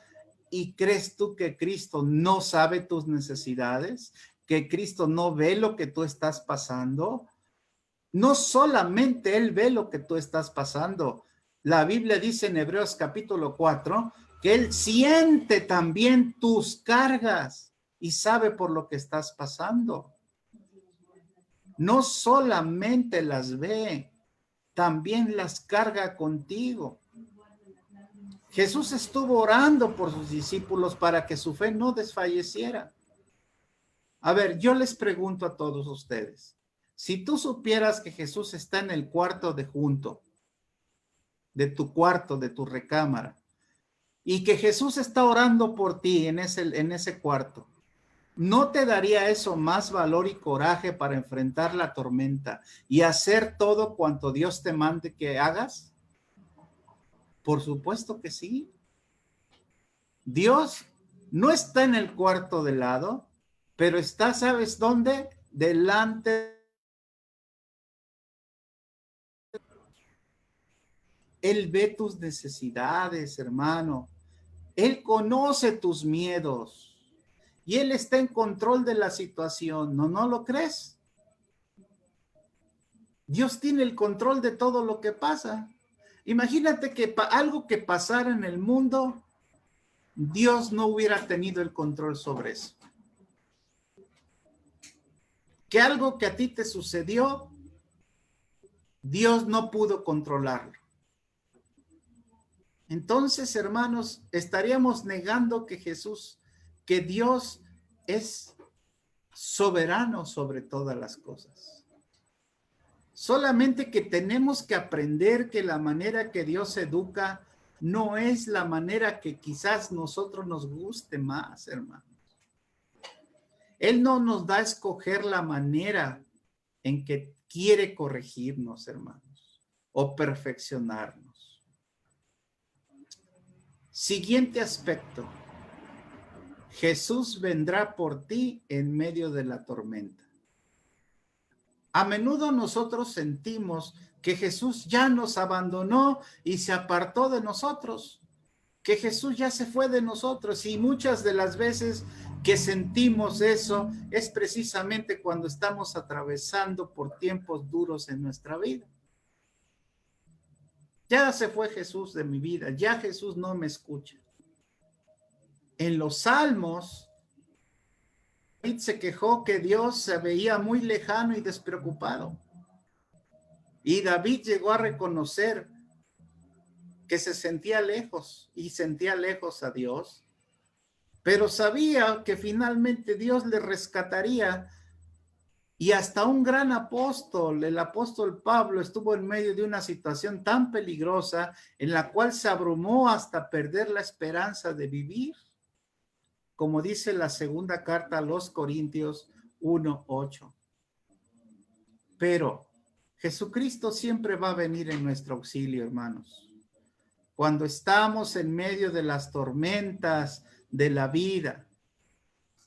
y crees tú que Cristo no sabe tus necesidades, que Cristo no ve lo que tú estás pasando. No solamente Él ve lo que tú estás pasando. La Biblia dice en Hebreos capítulo 4 que Él siente también tus cargas y sabe por lo que estás pasando. No solamente las ve, también las carga contigo. Jesús estuvo orando por sus discípulos para que su fe no desfalleciera. A ver, yo les pregunto a todos ustedes, si tú supieras que Jesús está en el cuarto de junto, de tu cuarto, de tu recámara, y que Jesús está orando por ti en ese cuarto, ¿no te daría eso más valor y coraje para enfrentar la tormenta y hacer todo cuanto Dios te mande que hagas? Por supuesto que sí. Dios no está en el cuarto de lado, pero está, ¿sabes dónde? Delante. Él ve tus necesidades, hermano. Él conoce tus miedos. Y Él está en control de la situación. ¿No lo crees? Dios tiene el control de todo lo que pasa. Imagínate que algo que pasara en el mundo, Dios no hubiera tenido el control sobre eso. Que algo que a ti te sucedió, Dios no pudo controlarlo. Entonces, hermanos, estaríamos negando que Jesús que Dios es soberano sobre todas las cosas. Solamente que tenemos que aprender que la manera que Dios educa no es la manera que quizás nosotros nos guste más, hermanos. Él no nos da a escoger la manera en que quiere corregirnos, hermanos, o perfeccionarnos. Siguiente aspecto. Jesús vendrá por ti en medio de la tormenta. A menudo nosotros sentimos que Jesús ya nos abandonó y se apartó de nosotros, que Jesús ya se fue de nosotros, y muchas de las veces que sentimos eso es precisamente cuando estamos atravesando por tiempos duros en nuestra vida. Ya se fue Jesús de mi vida, ya Jesús no me escucha. En los Salmos, David se quejó que Dios se veía muy lejano y despreocupado. Y David llegó a reconocer que se sentía lejos y sentía lejos a Dios, pero sabía que finalmente Dios le rescataría. Y hasta un gran apóstol, el apóstol Pablo, estuvo en medio de una situación tan peligrosa en la cual se abrumó hasta perder la esperanza de vivir, como dice la segunda carta a los Corintios 1:8. Pero Jesucristo siempre va a venir en nuestro auxilio, hermanos. Cuando estamos en medio de las tormentas de la vida,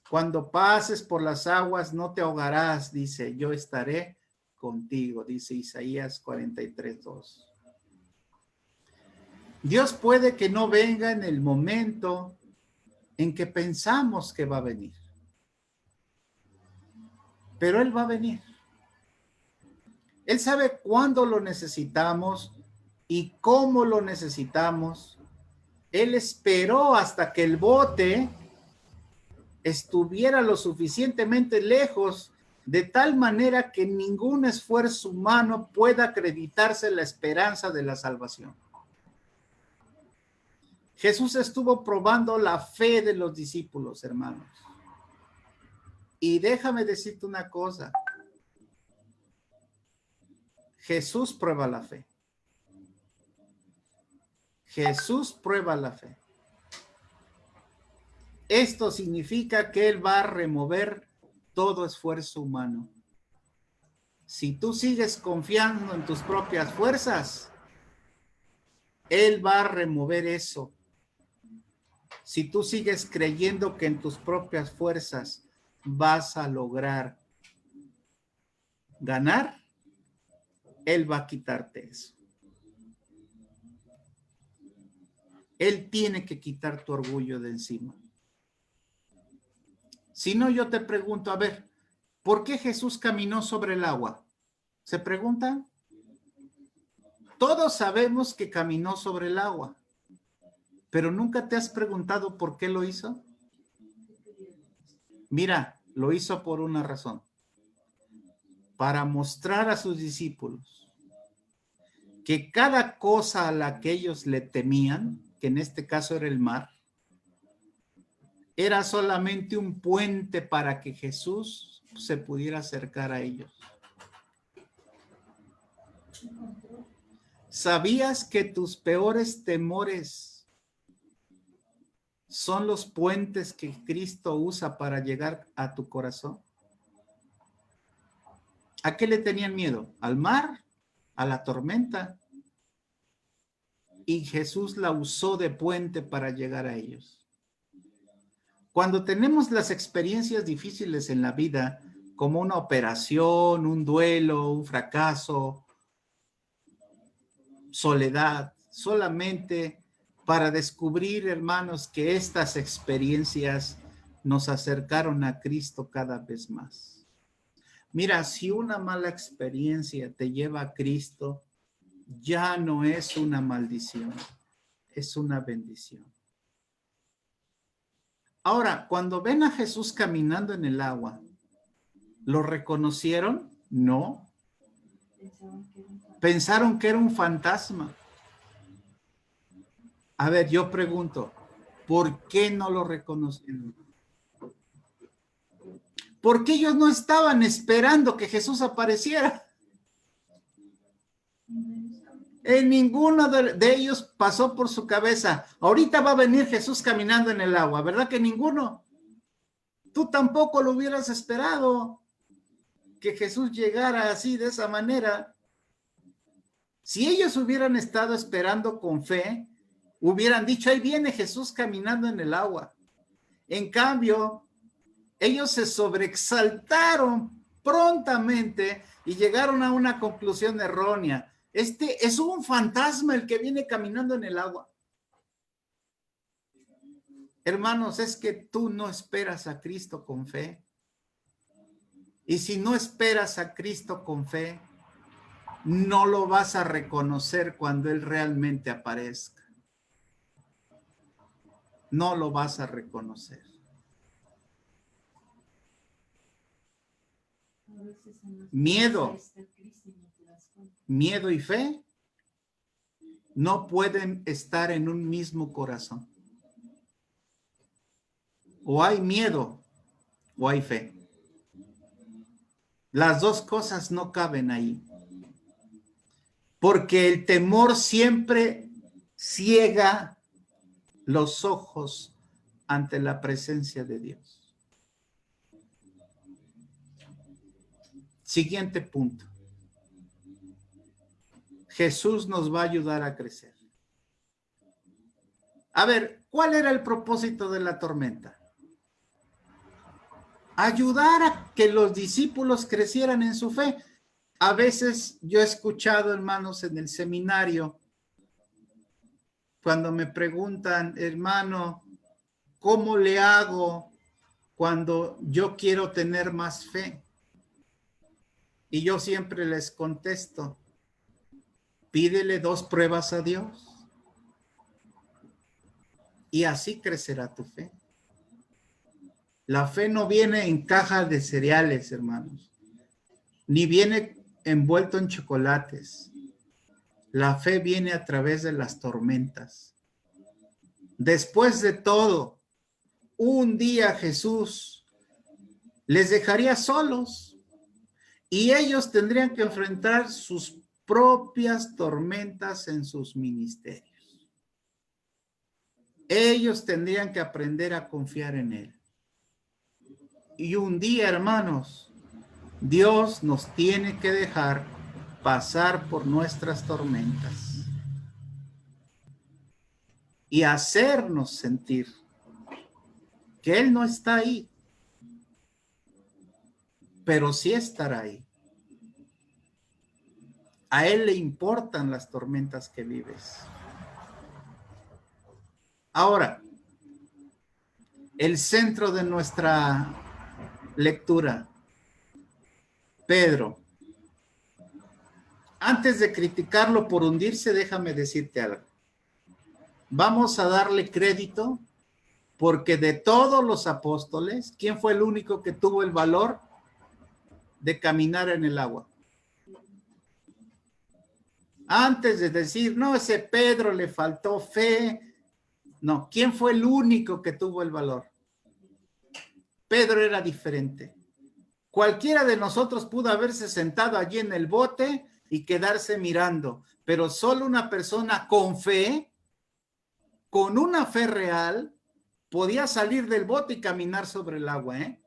cuando pases por las aguas no te ahogarás, dice, yo estaré contigo, dice Isaías 43:2. Dios puede que no venga en el momento en que pensamos que va a venir, pero Él va a venir. Él sabe cuándo lo necesitamos y cómo lo necesitamos. Él esperó hasta que el bote estuviera lo suficientemente lejos, de tal manera que ningún esfuerzo humano pueda acreditarse la esperanza de la salvación. Jesús estuvo probando la fe de los discípulos, hermanos. Y déjame decirte una cosa. Jesús prueba la fe. Jesús prueba la fe. Esto significa que Él va a remover todo esfuerzo humano. Si tú sigues confiando en tus propias fuerzas, Él va a remover eso. Si tú sigues creyendo que en tus propias fuerzas vas a lograr ganar, Él va a quitarte eso. Él tiene que quitar tu orgullo de encima. Si no, yo te pregunto, a ver, ¿por qué Jesús caminó sobre el agua? ¿Se pregunta? Todos sabemos que caminó sobre el agua, pero ¿nunca te has preguntado por qué lo hizo? Mira, lo hizo por una razón. Para mostrar a sus discípulos que cada cosa a la que ellos le temían, que en este caso era el mar, era solamente un puente para que Jesús se pudiera acercar a ellos. ¿Sabías que tus peores temores son los puentes que Cristo usa para llegar a tu corazón? ¿A qué le tenían miedo? ¿Al mar? ¿A la tormenta? Y Jesús la usó de puente para llegar a ellos. Cuando tenemos las experiencias difíciles en la vida, como una operación, un duelo, un fracaso, soledad, solamente para descubrir, hermanos, que estas experiencias nos acercaron a Cristo cada vez más. Mira, si una mala experiencia te lleva a Cristo, ya no es una maldición, es una bendición. Ahora, cuando ven a Jesús caminando en el agua, ¿lo reconocieron? No. Pensaron que era un fantasma. A ver, yo pregunto, ¿por qué no lo reconocieron? Porque ellos no estaban esperando que Jesús apareciera. En ninguno de ellos pasó por su cabeza, ahorita va a venir Jesús caminando en el agua, ¿verdad que ninguno? Tú tampoco lo hubieras esperado, que Jesús llegara así, de esa manera. Si ellos hubieran estado esperando con fe, hubieran dicho, ahí viene Jesús caminando en el agua. En cambio, ellos se sobreexaltaron prontamente y llegaron a una conclusión errónea. Este es un fantasma el que viene caminando en el agua. Hermanos, es que tú no esperas a Cristo con fe. Y si no esperas a Cristo con fe, no lo vas a reconocer cuando Él realmente aparezca. No lo vas a reconocer. Miedo y fe no pueden estar en un mismo corazón. O hay miedo o hay fe. Las dos cosas no caben ahí. Porque el temor siempre ciega los ojos ante la presencia de Dios. Siguiente punto. Jesús nos va a ayudar a crecer. A ver, ¿cuál era el propósito de la tormenta? Ayudar a que los discípulos crecieran en su fe. A veces yo he escuchado, hermanos, en el seminario, cuando me preguntan, hermano, ¿cómo le hago cuando yo quiero tener más fe? Y yo siempre les contesto, pídele 2 pruebas a Dios y así crecerá tu fe. La fe no viene en cajas de cereales, hermanos, ni viene envuelto en chocolates. La fe viene a través de las tormentas. Después de todo, un día Jesús les dejaría solos y ellos tendrían que enfrentar sus propias tormentas en sus ministerios. Ellos tendrían que aprender a confiar en Él. Y un día, hermanos, Dios nos tiene que dejar pasar por nuestras tormentas y hacernos sentir que Él no está ahí, pero sí estará ahí. A Él le importan las tormentas que vives. Ahora, el centro de nuestra lectura, Pedro. Antes de criticarlo por hundirse, déjame decirte algo. Vamos a darle crédito porque de todos los apóstoles, ¿quién fue el único que tuvo el valor de caminar en el agua? Antes de decir, no, ese Pedro le faltó fe. No, ¿quién fue el único que tuvo el valor? Pedro era diferente. Cualquiera de nosotros pudo haberse sentado allí en el bote y quedarse mirando, pero solo una persona con fe, con una fe real, podía salir del bote y caminar sobre el agua, ¿eh?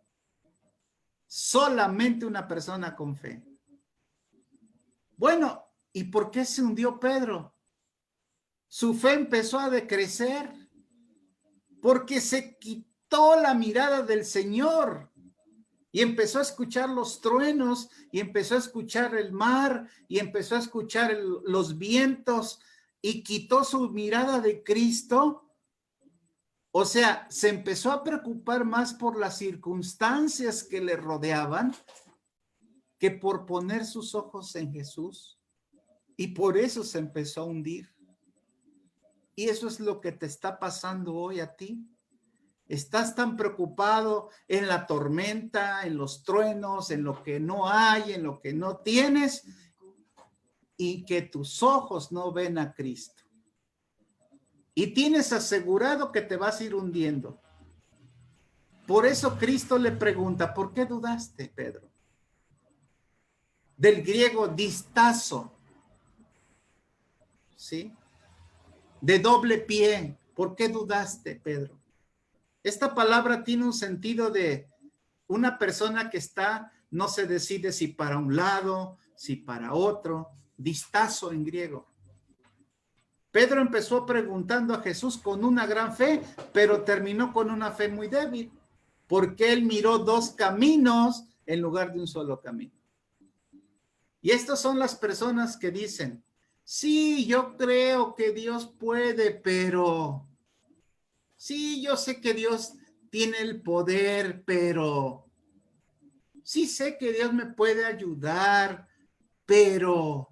Solamente una persona con fe. Bueno, ¿y por qué se hundió Pedro? Su fe empezó a decrecer porque se quitó la mirada del Señor y empezó a escuchar los truenos y empezó a escuchar el mar y empezó a escuchar los vientos y quitó su mirada de Cristo. O sea, se empezó a preocupar más por las circunstancias que le rodeaban que por poner sus ojos en Jesús, y por eso se empezó a hundir. Y eso es lo que te está pasando hoy a ti. Estás tan preocupado en la tormenta, en los truenos, en lo que no hay, en lo que no tienes, y que tus ojos no ven a Cristo. Y tienes asegurado que te vas a ir hundiendo. Por eso Cristo le pregunta, ¿por qué dudaste, Pedro? Del griego distazo, ¿sí? De doble pie. ¿Por qué dudaste, Pedro? Esta palabra tiene un sentido de una persona que está, no se decide si para un lado, si para otro. Distazo en griego. Pedro empezó preguntando a Jesús con una gran fe, pero terminó con una fe muy débil, porque él miró dos caminos en lugar de un solo camino. Y estas son las personas que dicen, sí, yo creo que Dios puede, pero sí, yo sé que Dios tiene el poder, pero sí sé que Dios me puede ayudar, pero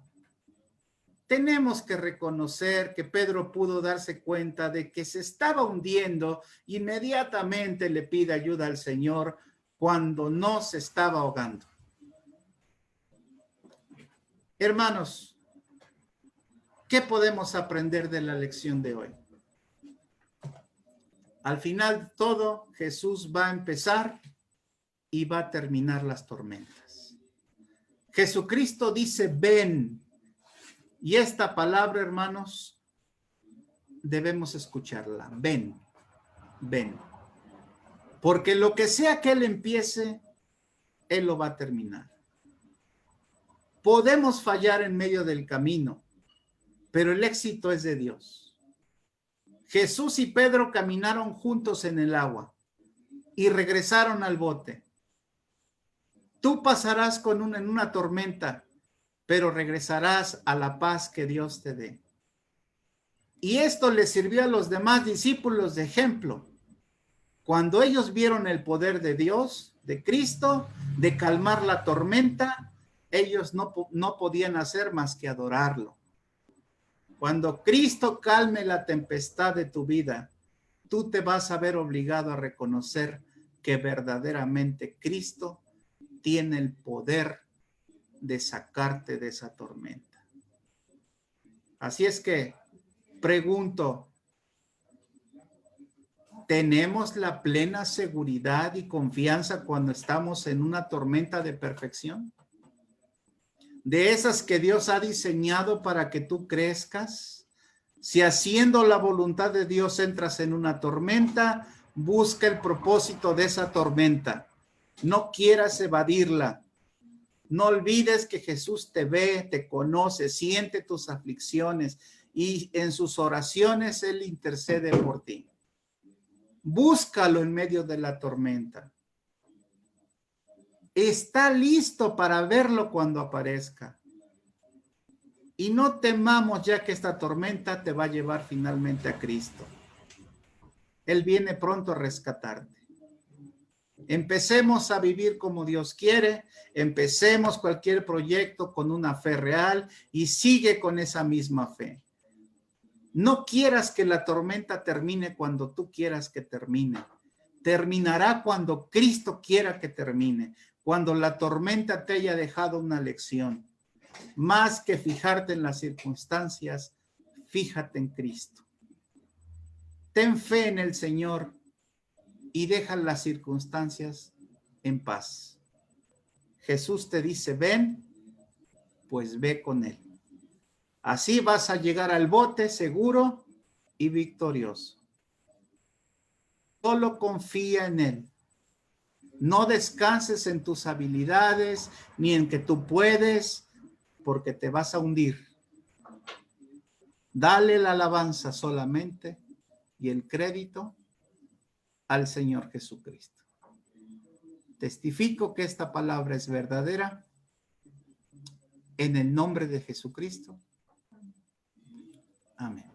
tenemos que reconocer que Pedro pudo darse cuenta de que se estaba hundiendo. Inmediatamente le pide ayuda al Señor cuando no se estaba ahogando. Hermanos, ¿qué podemos aprender de la lección de hoy? Al final de todo, Jesús va a empezar y va a terminar las tormentas. Jesucristo dice, ven. Y esta palabra, hermanos, debemos escucharla. Ven, ven. Porque lo que sea que Él empiece, Él lo va a terminar. Podemos fallar en medio del camino, pero el éxito es de Dios. Jesús y Pedro caminaron juntos en el agua y regresaron al bote. Tú pasarás en una tormenta, pero regresarás a la paz que Dios te dé. Y esto les sirvió a los demás discípulos de ejemplo. Cuando ellos vieron el poder de Dios, de Cristo, de calmar la tormenta, ellos no podían hacer más que adorarlo. Cuando Cristo calme la tempestad de tu vida, tú te vas a ver obligado a reconocer que verdaderamente Cristo tiene el poder de sacarte de esa tormenta. Así es que pregunto, ¿tenemos la plena seguridad y confianza cuando estamos en una tormenta de perfección? De esas que Dios ha diseñado para que tú crezcas. Si haciendo la voluntad de Dios entras en una tormenta, busca el propósito de esa tormenta. No quieras evadirla. No olvides que Jesús te ve, te conoce, siente tus aflicciones y en sus oraciones Él intercede por ti. Búscalo en medio de la tormenta. Está listo para verlo cuando aparezca. Y no temamos ya que esta tormenta te va a llevar finalmente a Cristo. Él viene pronto a rescatarte. Empecemos a vivir como Dios quiere, empecemos cualquier proyecto con una fe real y sigue con esa misma fe. No quieras que la tormenta termine cuando tú quieras que termine. Terminará cuando Cristo quiera que termine, cuando la tormenta te haya dejado una lección. Más que fijarte en las circunstancias, fíjate en Cristo. Ten fe en el Señor y deja las circunstancias en paz. Jesús te dice, ven, pues ve con Él. Así vas a llegar al bote seguro y victorioso. Solo confía en Él. No descanses en tus habilidades ni en que tú puedes, porque te vas a hundir. Dale la alabanza solamente y el crédito al Señor Jesucristo. Testifico que esta palabra es verdadera en el nombre de Jesucristo. Amén.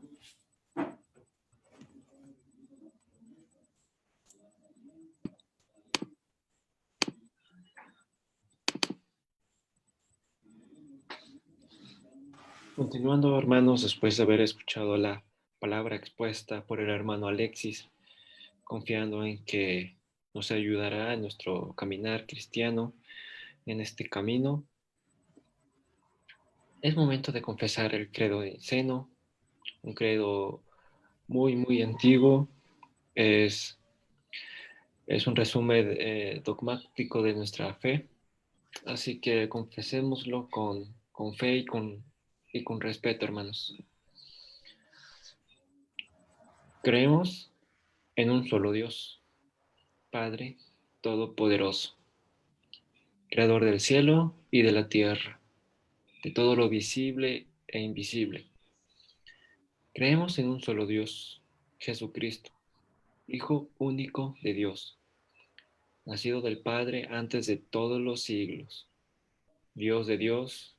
Continuando, hermanos, después de haber escuchado la palabra expuesta por el hermano Alexis, confiando en que nos ayudará en nuestro caminar cristiano, en este camino, es momento de confesar el credo de Niceno, un credo muy, muy antiguo. Es Es un resumen dogmático de nuestra fe, así que confesémoslo con fe y con respeto, hermanos. Creemos en un solo Dios, Padre Todopoderoso, Creador del cielo y de la tierra, de todo lo visible e invisible. Creemos en un solo Dios, Jesucristo, Hijo único de Dios, nacido del Padre antes de todos los siglos, Dios de Dios,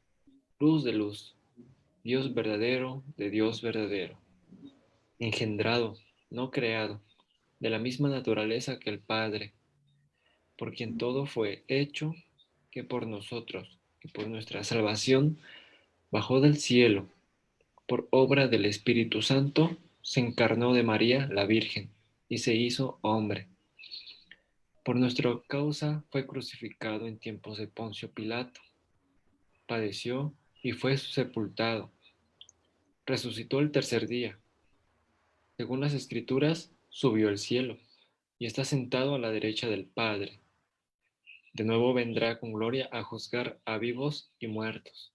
luz de luz, Dios verdadero de Dios verdadero, engendrado, no creado, de la misma naturaleza que el Padre, por quien todo fue hecho, que por nosotros, que por nuestra salvación, bajó del cielo, por obra del Espíritu Santo, se encarnó de María, la Virgen, y se hizo hombre. Por nuestra causa fue crucificado en tiempos de Poncio Pilato, padeció y fue sepultado. Resucitó el tercer día. Según las Escrituras, subió al cielo y está sentado a la derecha del Padre. De nuevo vendrá con gloria a juzgar a vivos y muertos,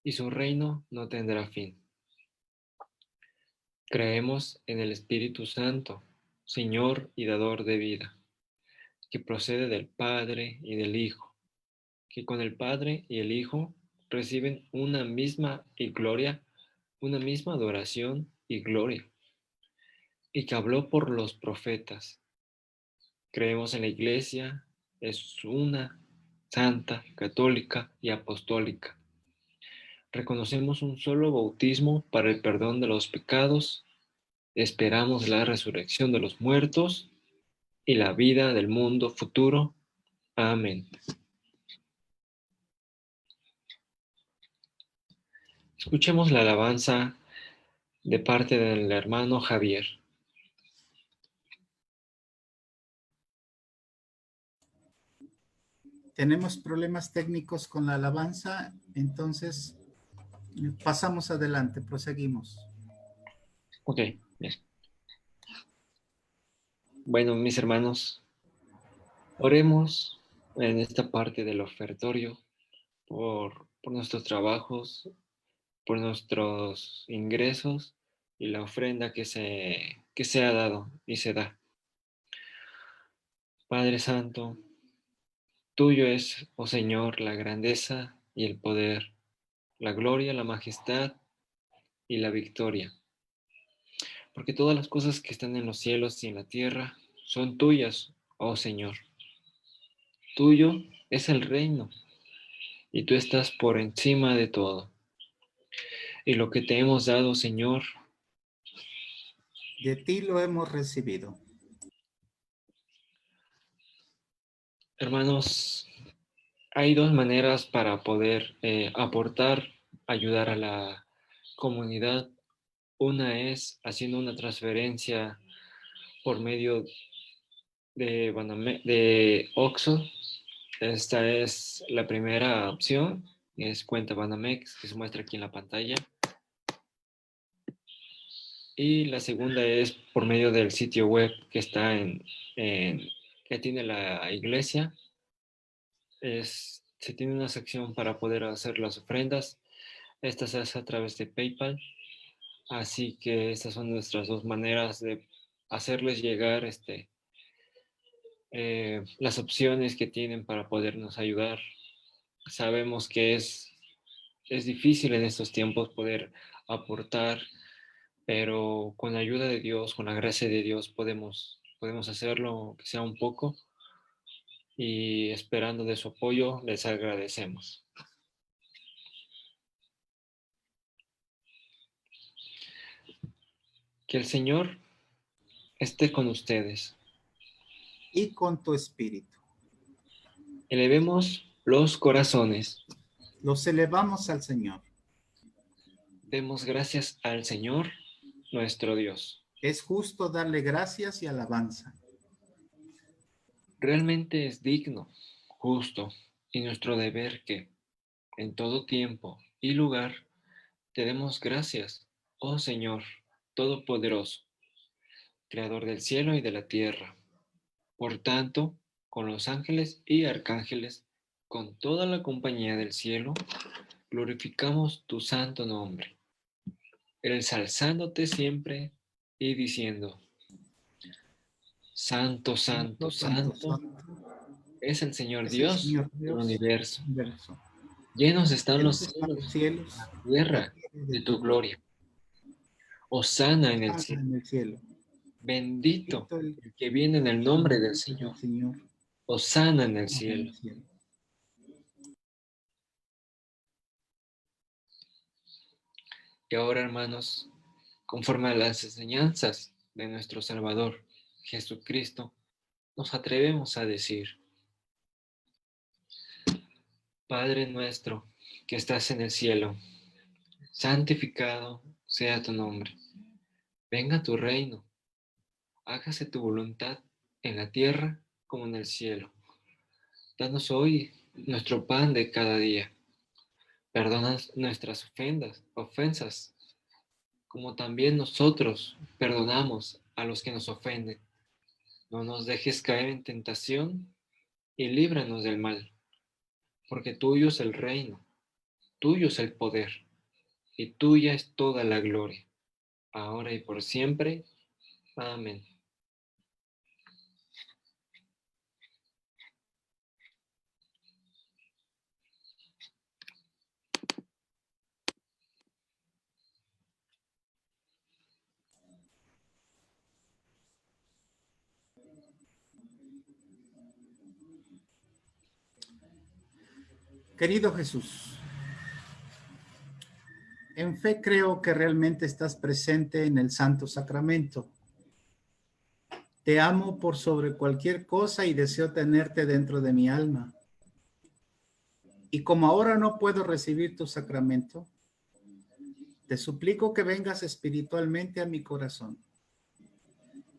y su reino no tendrá fin. Creemos en el Espíritu Santo, Señor y dador de vida, que procede del Padre y del Hijo, que con el Padre y el Hijo reciben una misma adoración y gloria, y que habló por los profetas. Creemos en la Iglesia, es una, santa, católica y apostólica. Reconocemos un solo bautismo para el perdón de los pecados, esperamos la resurrección de los muertos y la vida del mundo futuro. Amén. Escuchemos la alabanza de parte del hermano Javier. Tenemos problemas técnicos con la alabanza, entonces pasamos adelante, proseguimos. Ok, bien. Bueno, mis hermanos, oremos en esta parte del ofertorio por nuestros trabajos, por nuestros ingresos y la ofrenda que se ha dado y se da. Padre Santo, tuyo es, oh Señor, la grandeza y el poder, la gloria, la majestad y la victoria. Porque todas las cosas que están en los cielos y en la tierra son tuyas, oh Señor. Tuyo es el reino y tú estás por encima de todo. Y lo que te hemos dado, Señor, de ti lo hemos recibido. Hermanos, hay dos maneras para poder aportar, ayudar a la comunidad. Una es haciendo una transferencia por medio de OXXO. Esta es la primera opción, es cuenta Banamex, que se muestra aquí en la pantalla. Y la segunda es por medio del sitio web que está que tiene la iglesia. Se tiene una sección para poder hacer las ofrendas. Esta se hace a través de PayPal. Así que estas son nuestras dos maneras de hacerles llegar las opciones que tienen para podernos ayudar. Sabemos que es difícil en estos tiempos poder aportar, pero con la ayuda de Dios, con la gracia de Dios, podemos hacerlo, que sea un poco, y esperando de su apoyo, les agradecemos. Que el Señor esté con ustedes. Y con tu espíritu. Elevemos los corazones. Los elevamos al Señor. Demos gracias al Señor, nuestro Dios. Es justo darle gracias y alabanza. Realmente es digno, justo y nuestro deber que, en todo tiempo y lugar, te demos gracias, oh Señor Todopoderoso, Creador del cielo y de la tierra, Por tanto, con los ángeles y arcángeles, con toda la compañía del cielo, glorificamos tu santo nombre, ensalzándote siempre y diciendo: Santo, santo, Santo, santo santo, es el Señor es el Dios Señor del Dios universo. del universo. Llenos están los Llenos están los cielos, cielos, la la tierra tierra de de tu tu gloria. gloria. Hosana en el Sana cielo. en el cielo. Bendito Bendito el el que viene en el nombre del nombre del Señor. Señor. Hosana en el Sana en cielo. el cielo. Y ahora, hermanos, conforme a las enseñanzas de nuestro Salvador Jesucristo, nos atrevemos a decir: Padre nuestro que estás en el cielo, santificado sea tu nombre. Venga tu reino. Hágase tu voluntad en la tierra como en el cielo. Danos hoy nuestro pan de cada día. Perdona nuestras ofensas, como también nosotros perdonamos a los que nos ofenden. No nos dejes caer en tentación y líbranos del mal, porque tuyo es el reino, tuyo es el poder, y tuya es toda la gloria, ahora y por siempre. Amén. Querido Jesús, en fe creo que realmente estás presente en el Santo Sacramento. Te amo por sobre cualquier cosa y deseo tenerte dentro de mi alma. Y como ahora no puedo recibir tu sacramento, te suplico que vengas espiritualmente a mi corazón.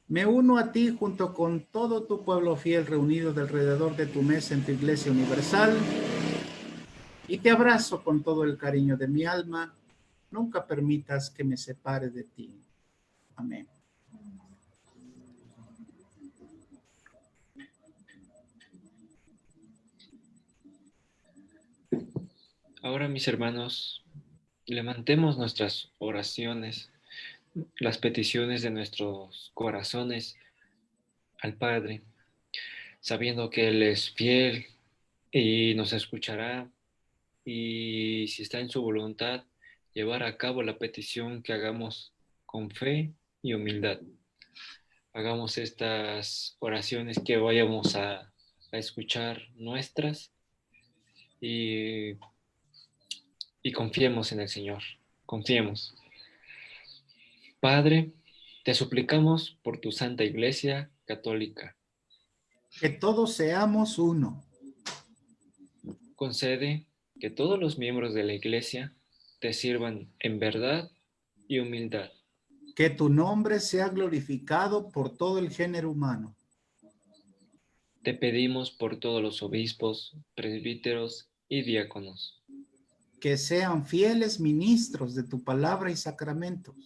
Me uno a ti junto con todo tu pueblo fiel reunido alrededor de tu mesa en tu iglesia universal y te abrazo con todo el cariño de mi alma. Nunca permitas que me separe de ti. Amén. Ahora, mis hermanos, levantemos nuestras oraciones, las peticiones de nuestros corazones al Padre, sabiendo que Él es fiel y nos escuchará, y si está en su voluntad, llevar a cabo la petición que hagamos con fe y humildad. Hagamos estas oraciones que vayamos a escuchar nuestras, y, y confiemos en el Señor. Confiemos. Padre, te suplicamos por tu Santa Iglesia Católica. Que todos seamos uno. Concede que todos los miembros de la Iglesia te sirvan en verdad y humildad. Que tu nombre sea glorificado por todo el género humano. Te pedimos por todos los obispos, presbíteros y diáconos. Que sean fieles ministros de tu palabra y sacramentos.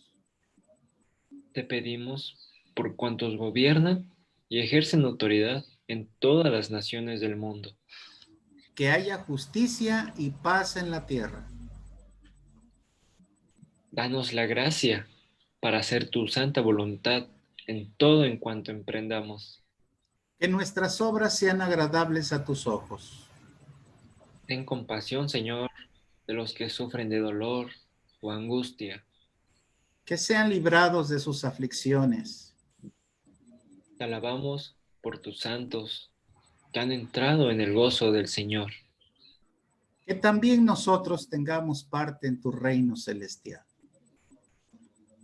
Te pedimos por cuantos gobiernan y ejercen autoridad en todas las naciones del mundo. Que haya justicia y paz en la tierra. Danos la gracia para hacer tu santa voluntad en todo en cuanto emprendamos. Que nuestras obras sean agradables a tus ojos. Ten compasión, Señor, de los que sufren de dolor o angustia. Que sean librados de sus aflicciones. Te alabamos por tus santos que han entrado en el gozo del Señor. Que también nosotros tengamos parte en tu reino celestial.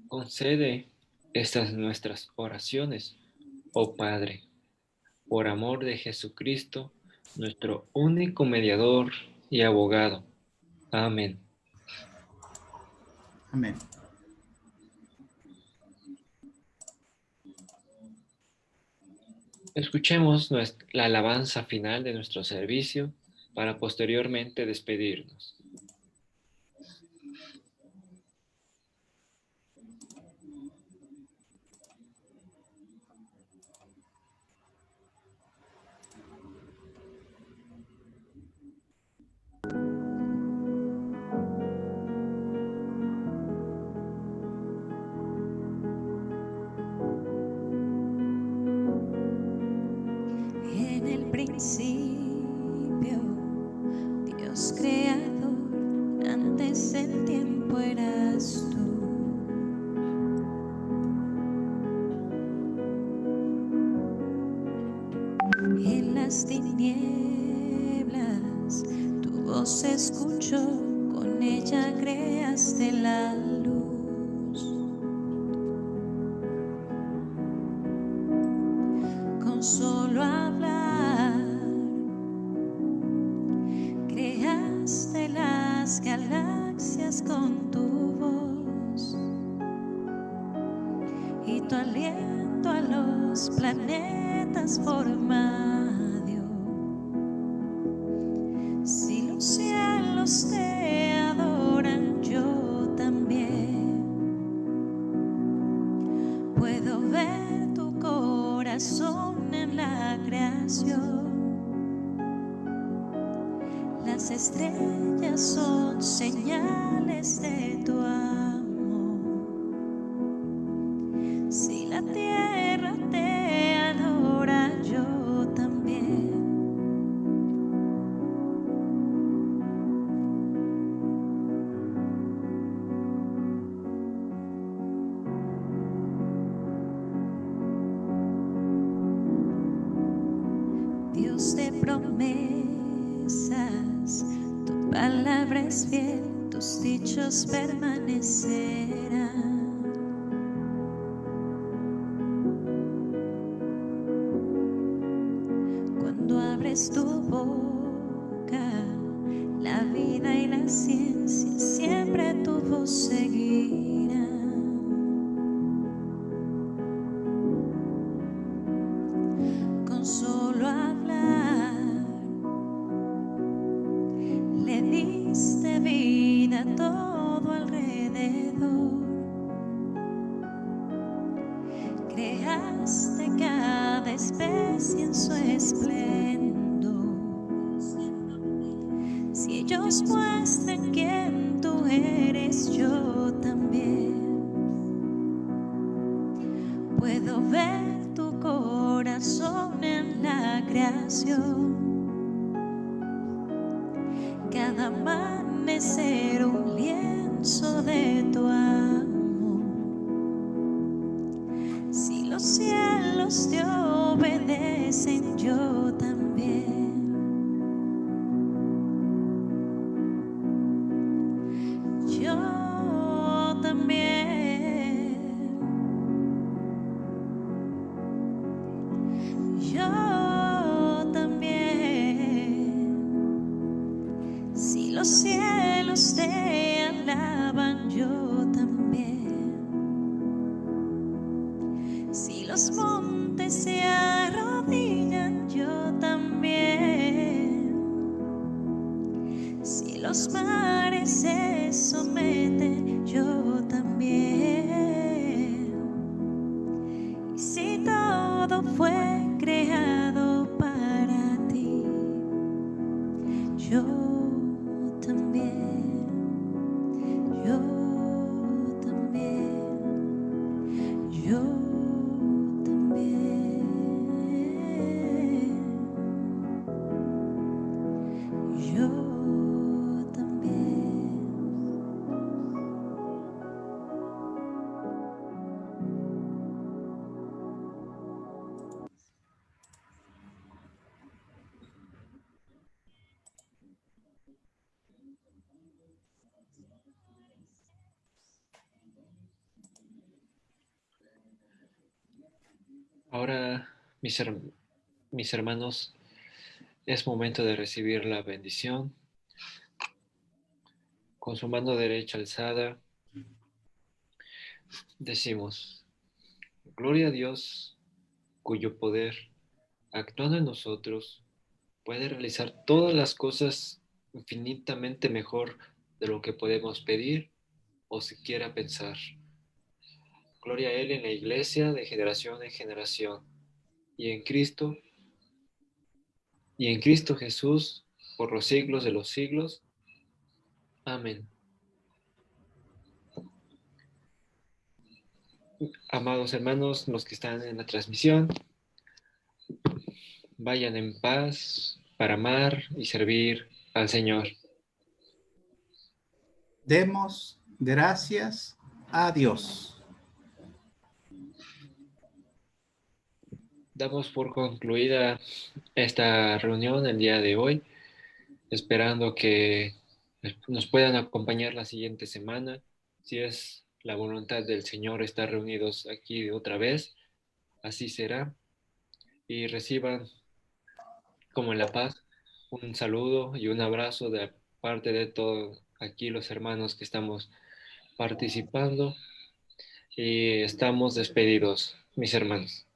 Concede estas nuestras oraciones, oh Padre, por amor de Jesucristo, nuestro único mediador y abogado. Amén. Amén. Escuchemos la alabanza final de nuestro servicio para posteriormente despedirnos. Dios creador, antes del tiempo eras tú. En las tinieblas tu voz se escuchó, con ella creaste la luz. Con solo hablar creaste las galaxias con tu voz, y tu aliento a los planetas forma dio. Si los cielos te adoran, yo también puedo ver tu corazón en la creación. Las estrellas son señales de tu amor. Si la tierra te adora, yo también. Dios de promesas, tu palabra es fiel, tus dichos permanecerán. Cuando abres tu boca, la vida y la ciencia siempre tu voz seguirán. Con solo hablar le diste vida a todo alrededor. Creaste cada especie en su esplendor. Si ellos muestran quién tú eres, yo también puedo ver tu corazón en la creación. Cada amanecer un lienzo de tu amor. Si los cielos te obedecen, yo también. Yo también. Yo también. Si los cielos te alaban, yo también. Si los montes se arrodillan, yo también. Si los mares se someten, yo también. Y si todo fue creado para ti, yo también. Yo también. Yo también. Yo también. Ahora, mis hermanos, es momento de recibir la bendición. Con su mano derecha alzada, decimos: Gloria a Dios, cuyo poder, actuando en nosotros, puede realizar todas las cosas infinitamente mejor de lo que podemos pedir o siquiera pensar. Gloria a Él en la Iglesia de generación en generación, y en Cristo Jesús, por los siglos de los siglos. Amén. Amados hermanos, los que están en la transmisión, vayan en paz para amar y servir al Señor. Demos gracias a Dios. Damos por concluida esta reunión el día de hoy, esperando que nos puedan acompañar la siguiente semana. Si es la voluntad del Señor estar reunidos aquí otra vez, así será. Y reciban, como en La Paz, un saludo y un abrazo de parte de todos aquí los hermanos que estamos participando. Y estamos despedidos, mis hermanos.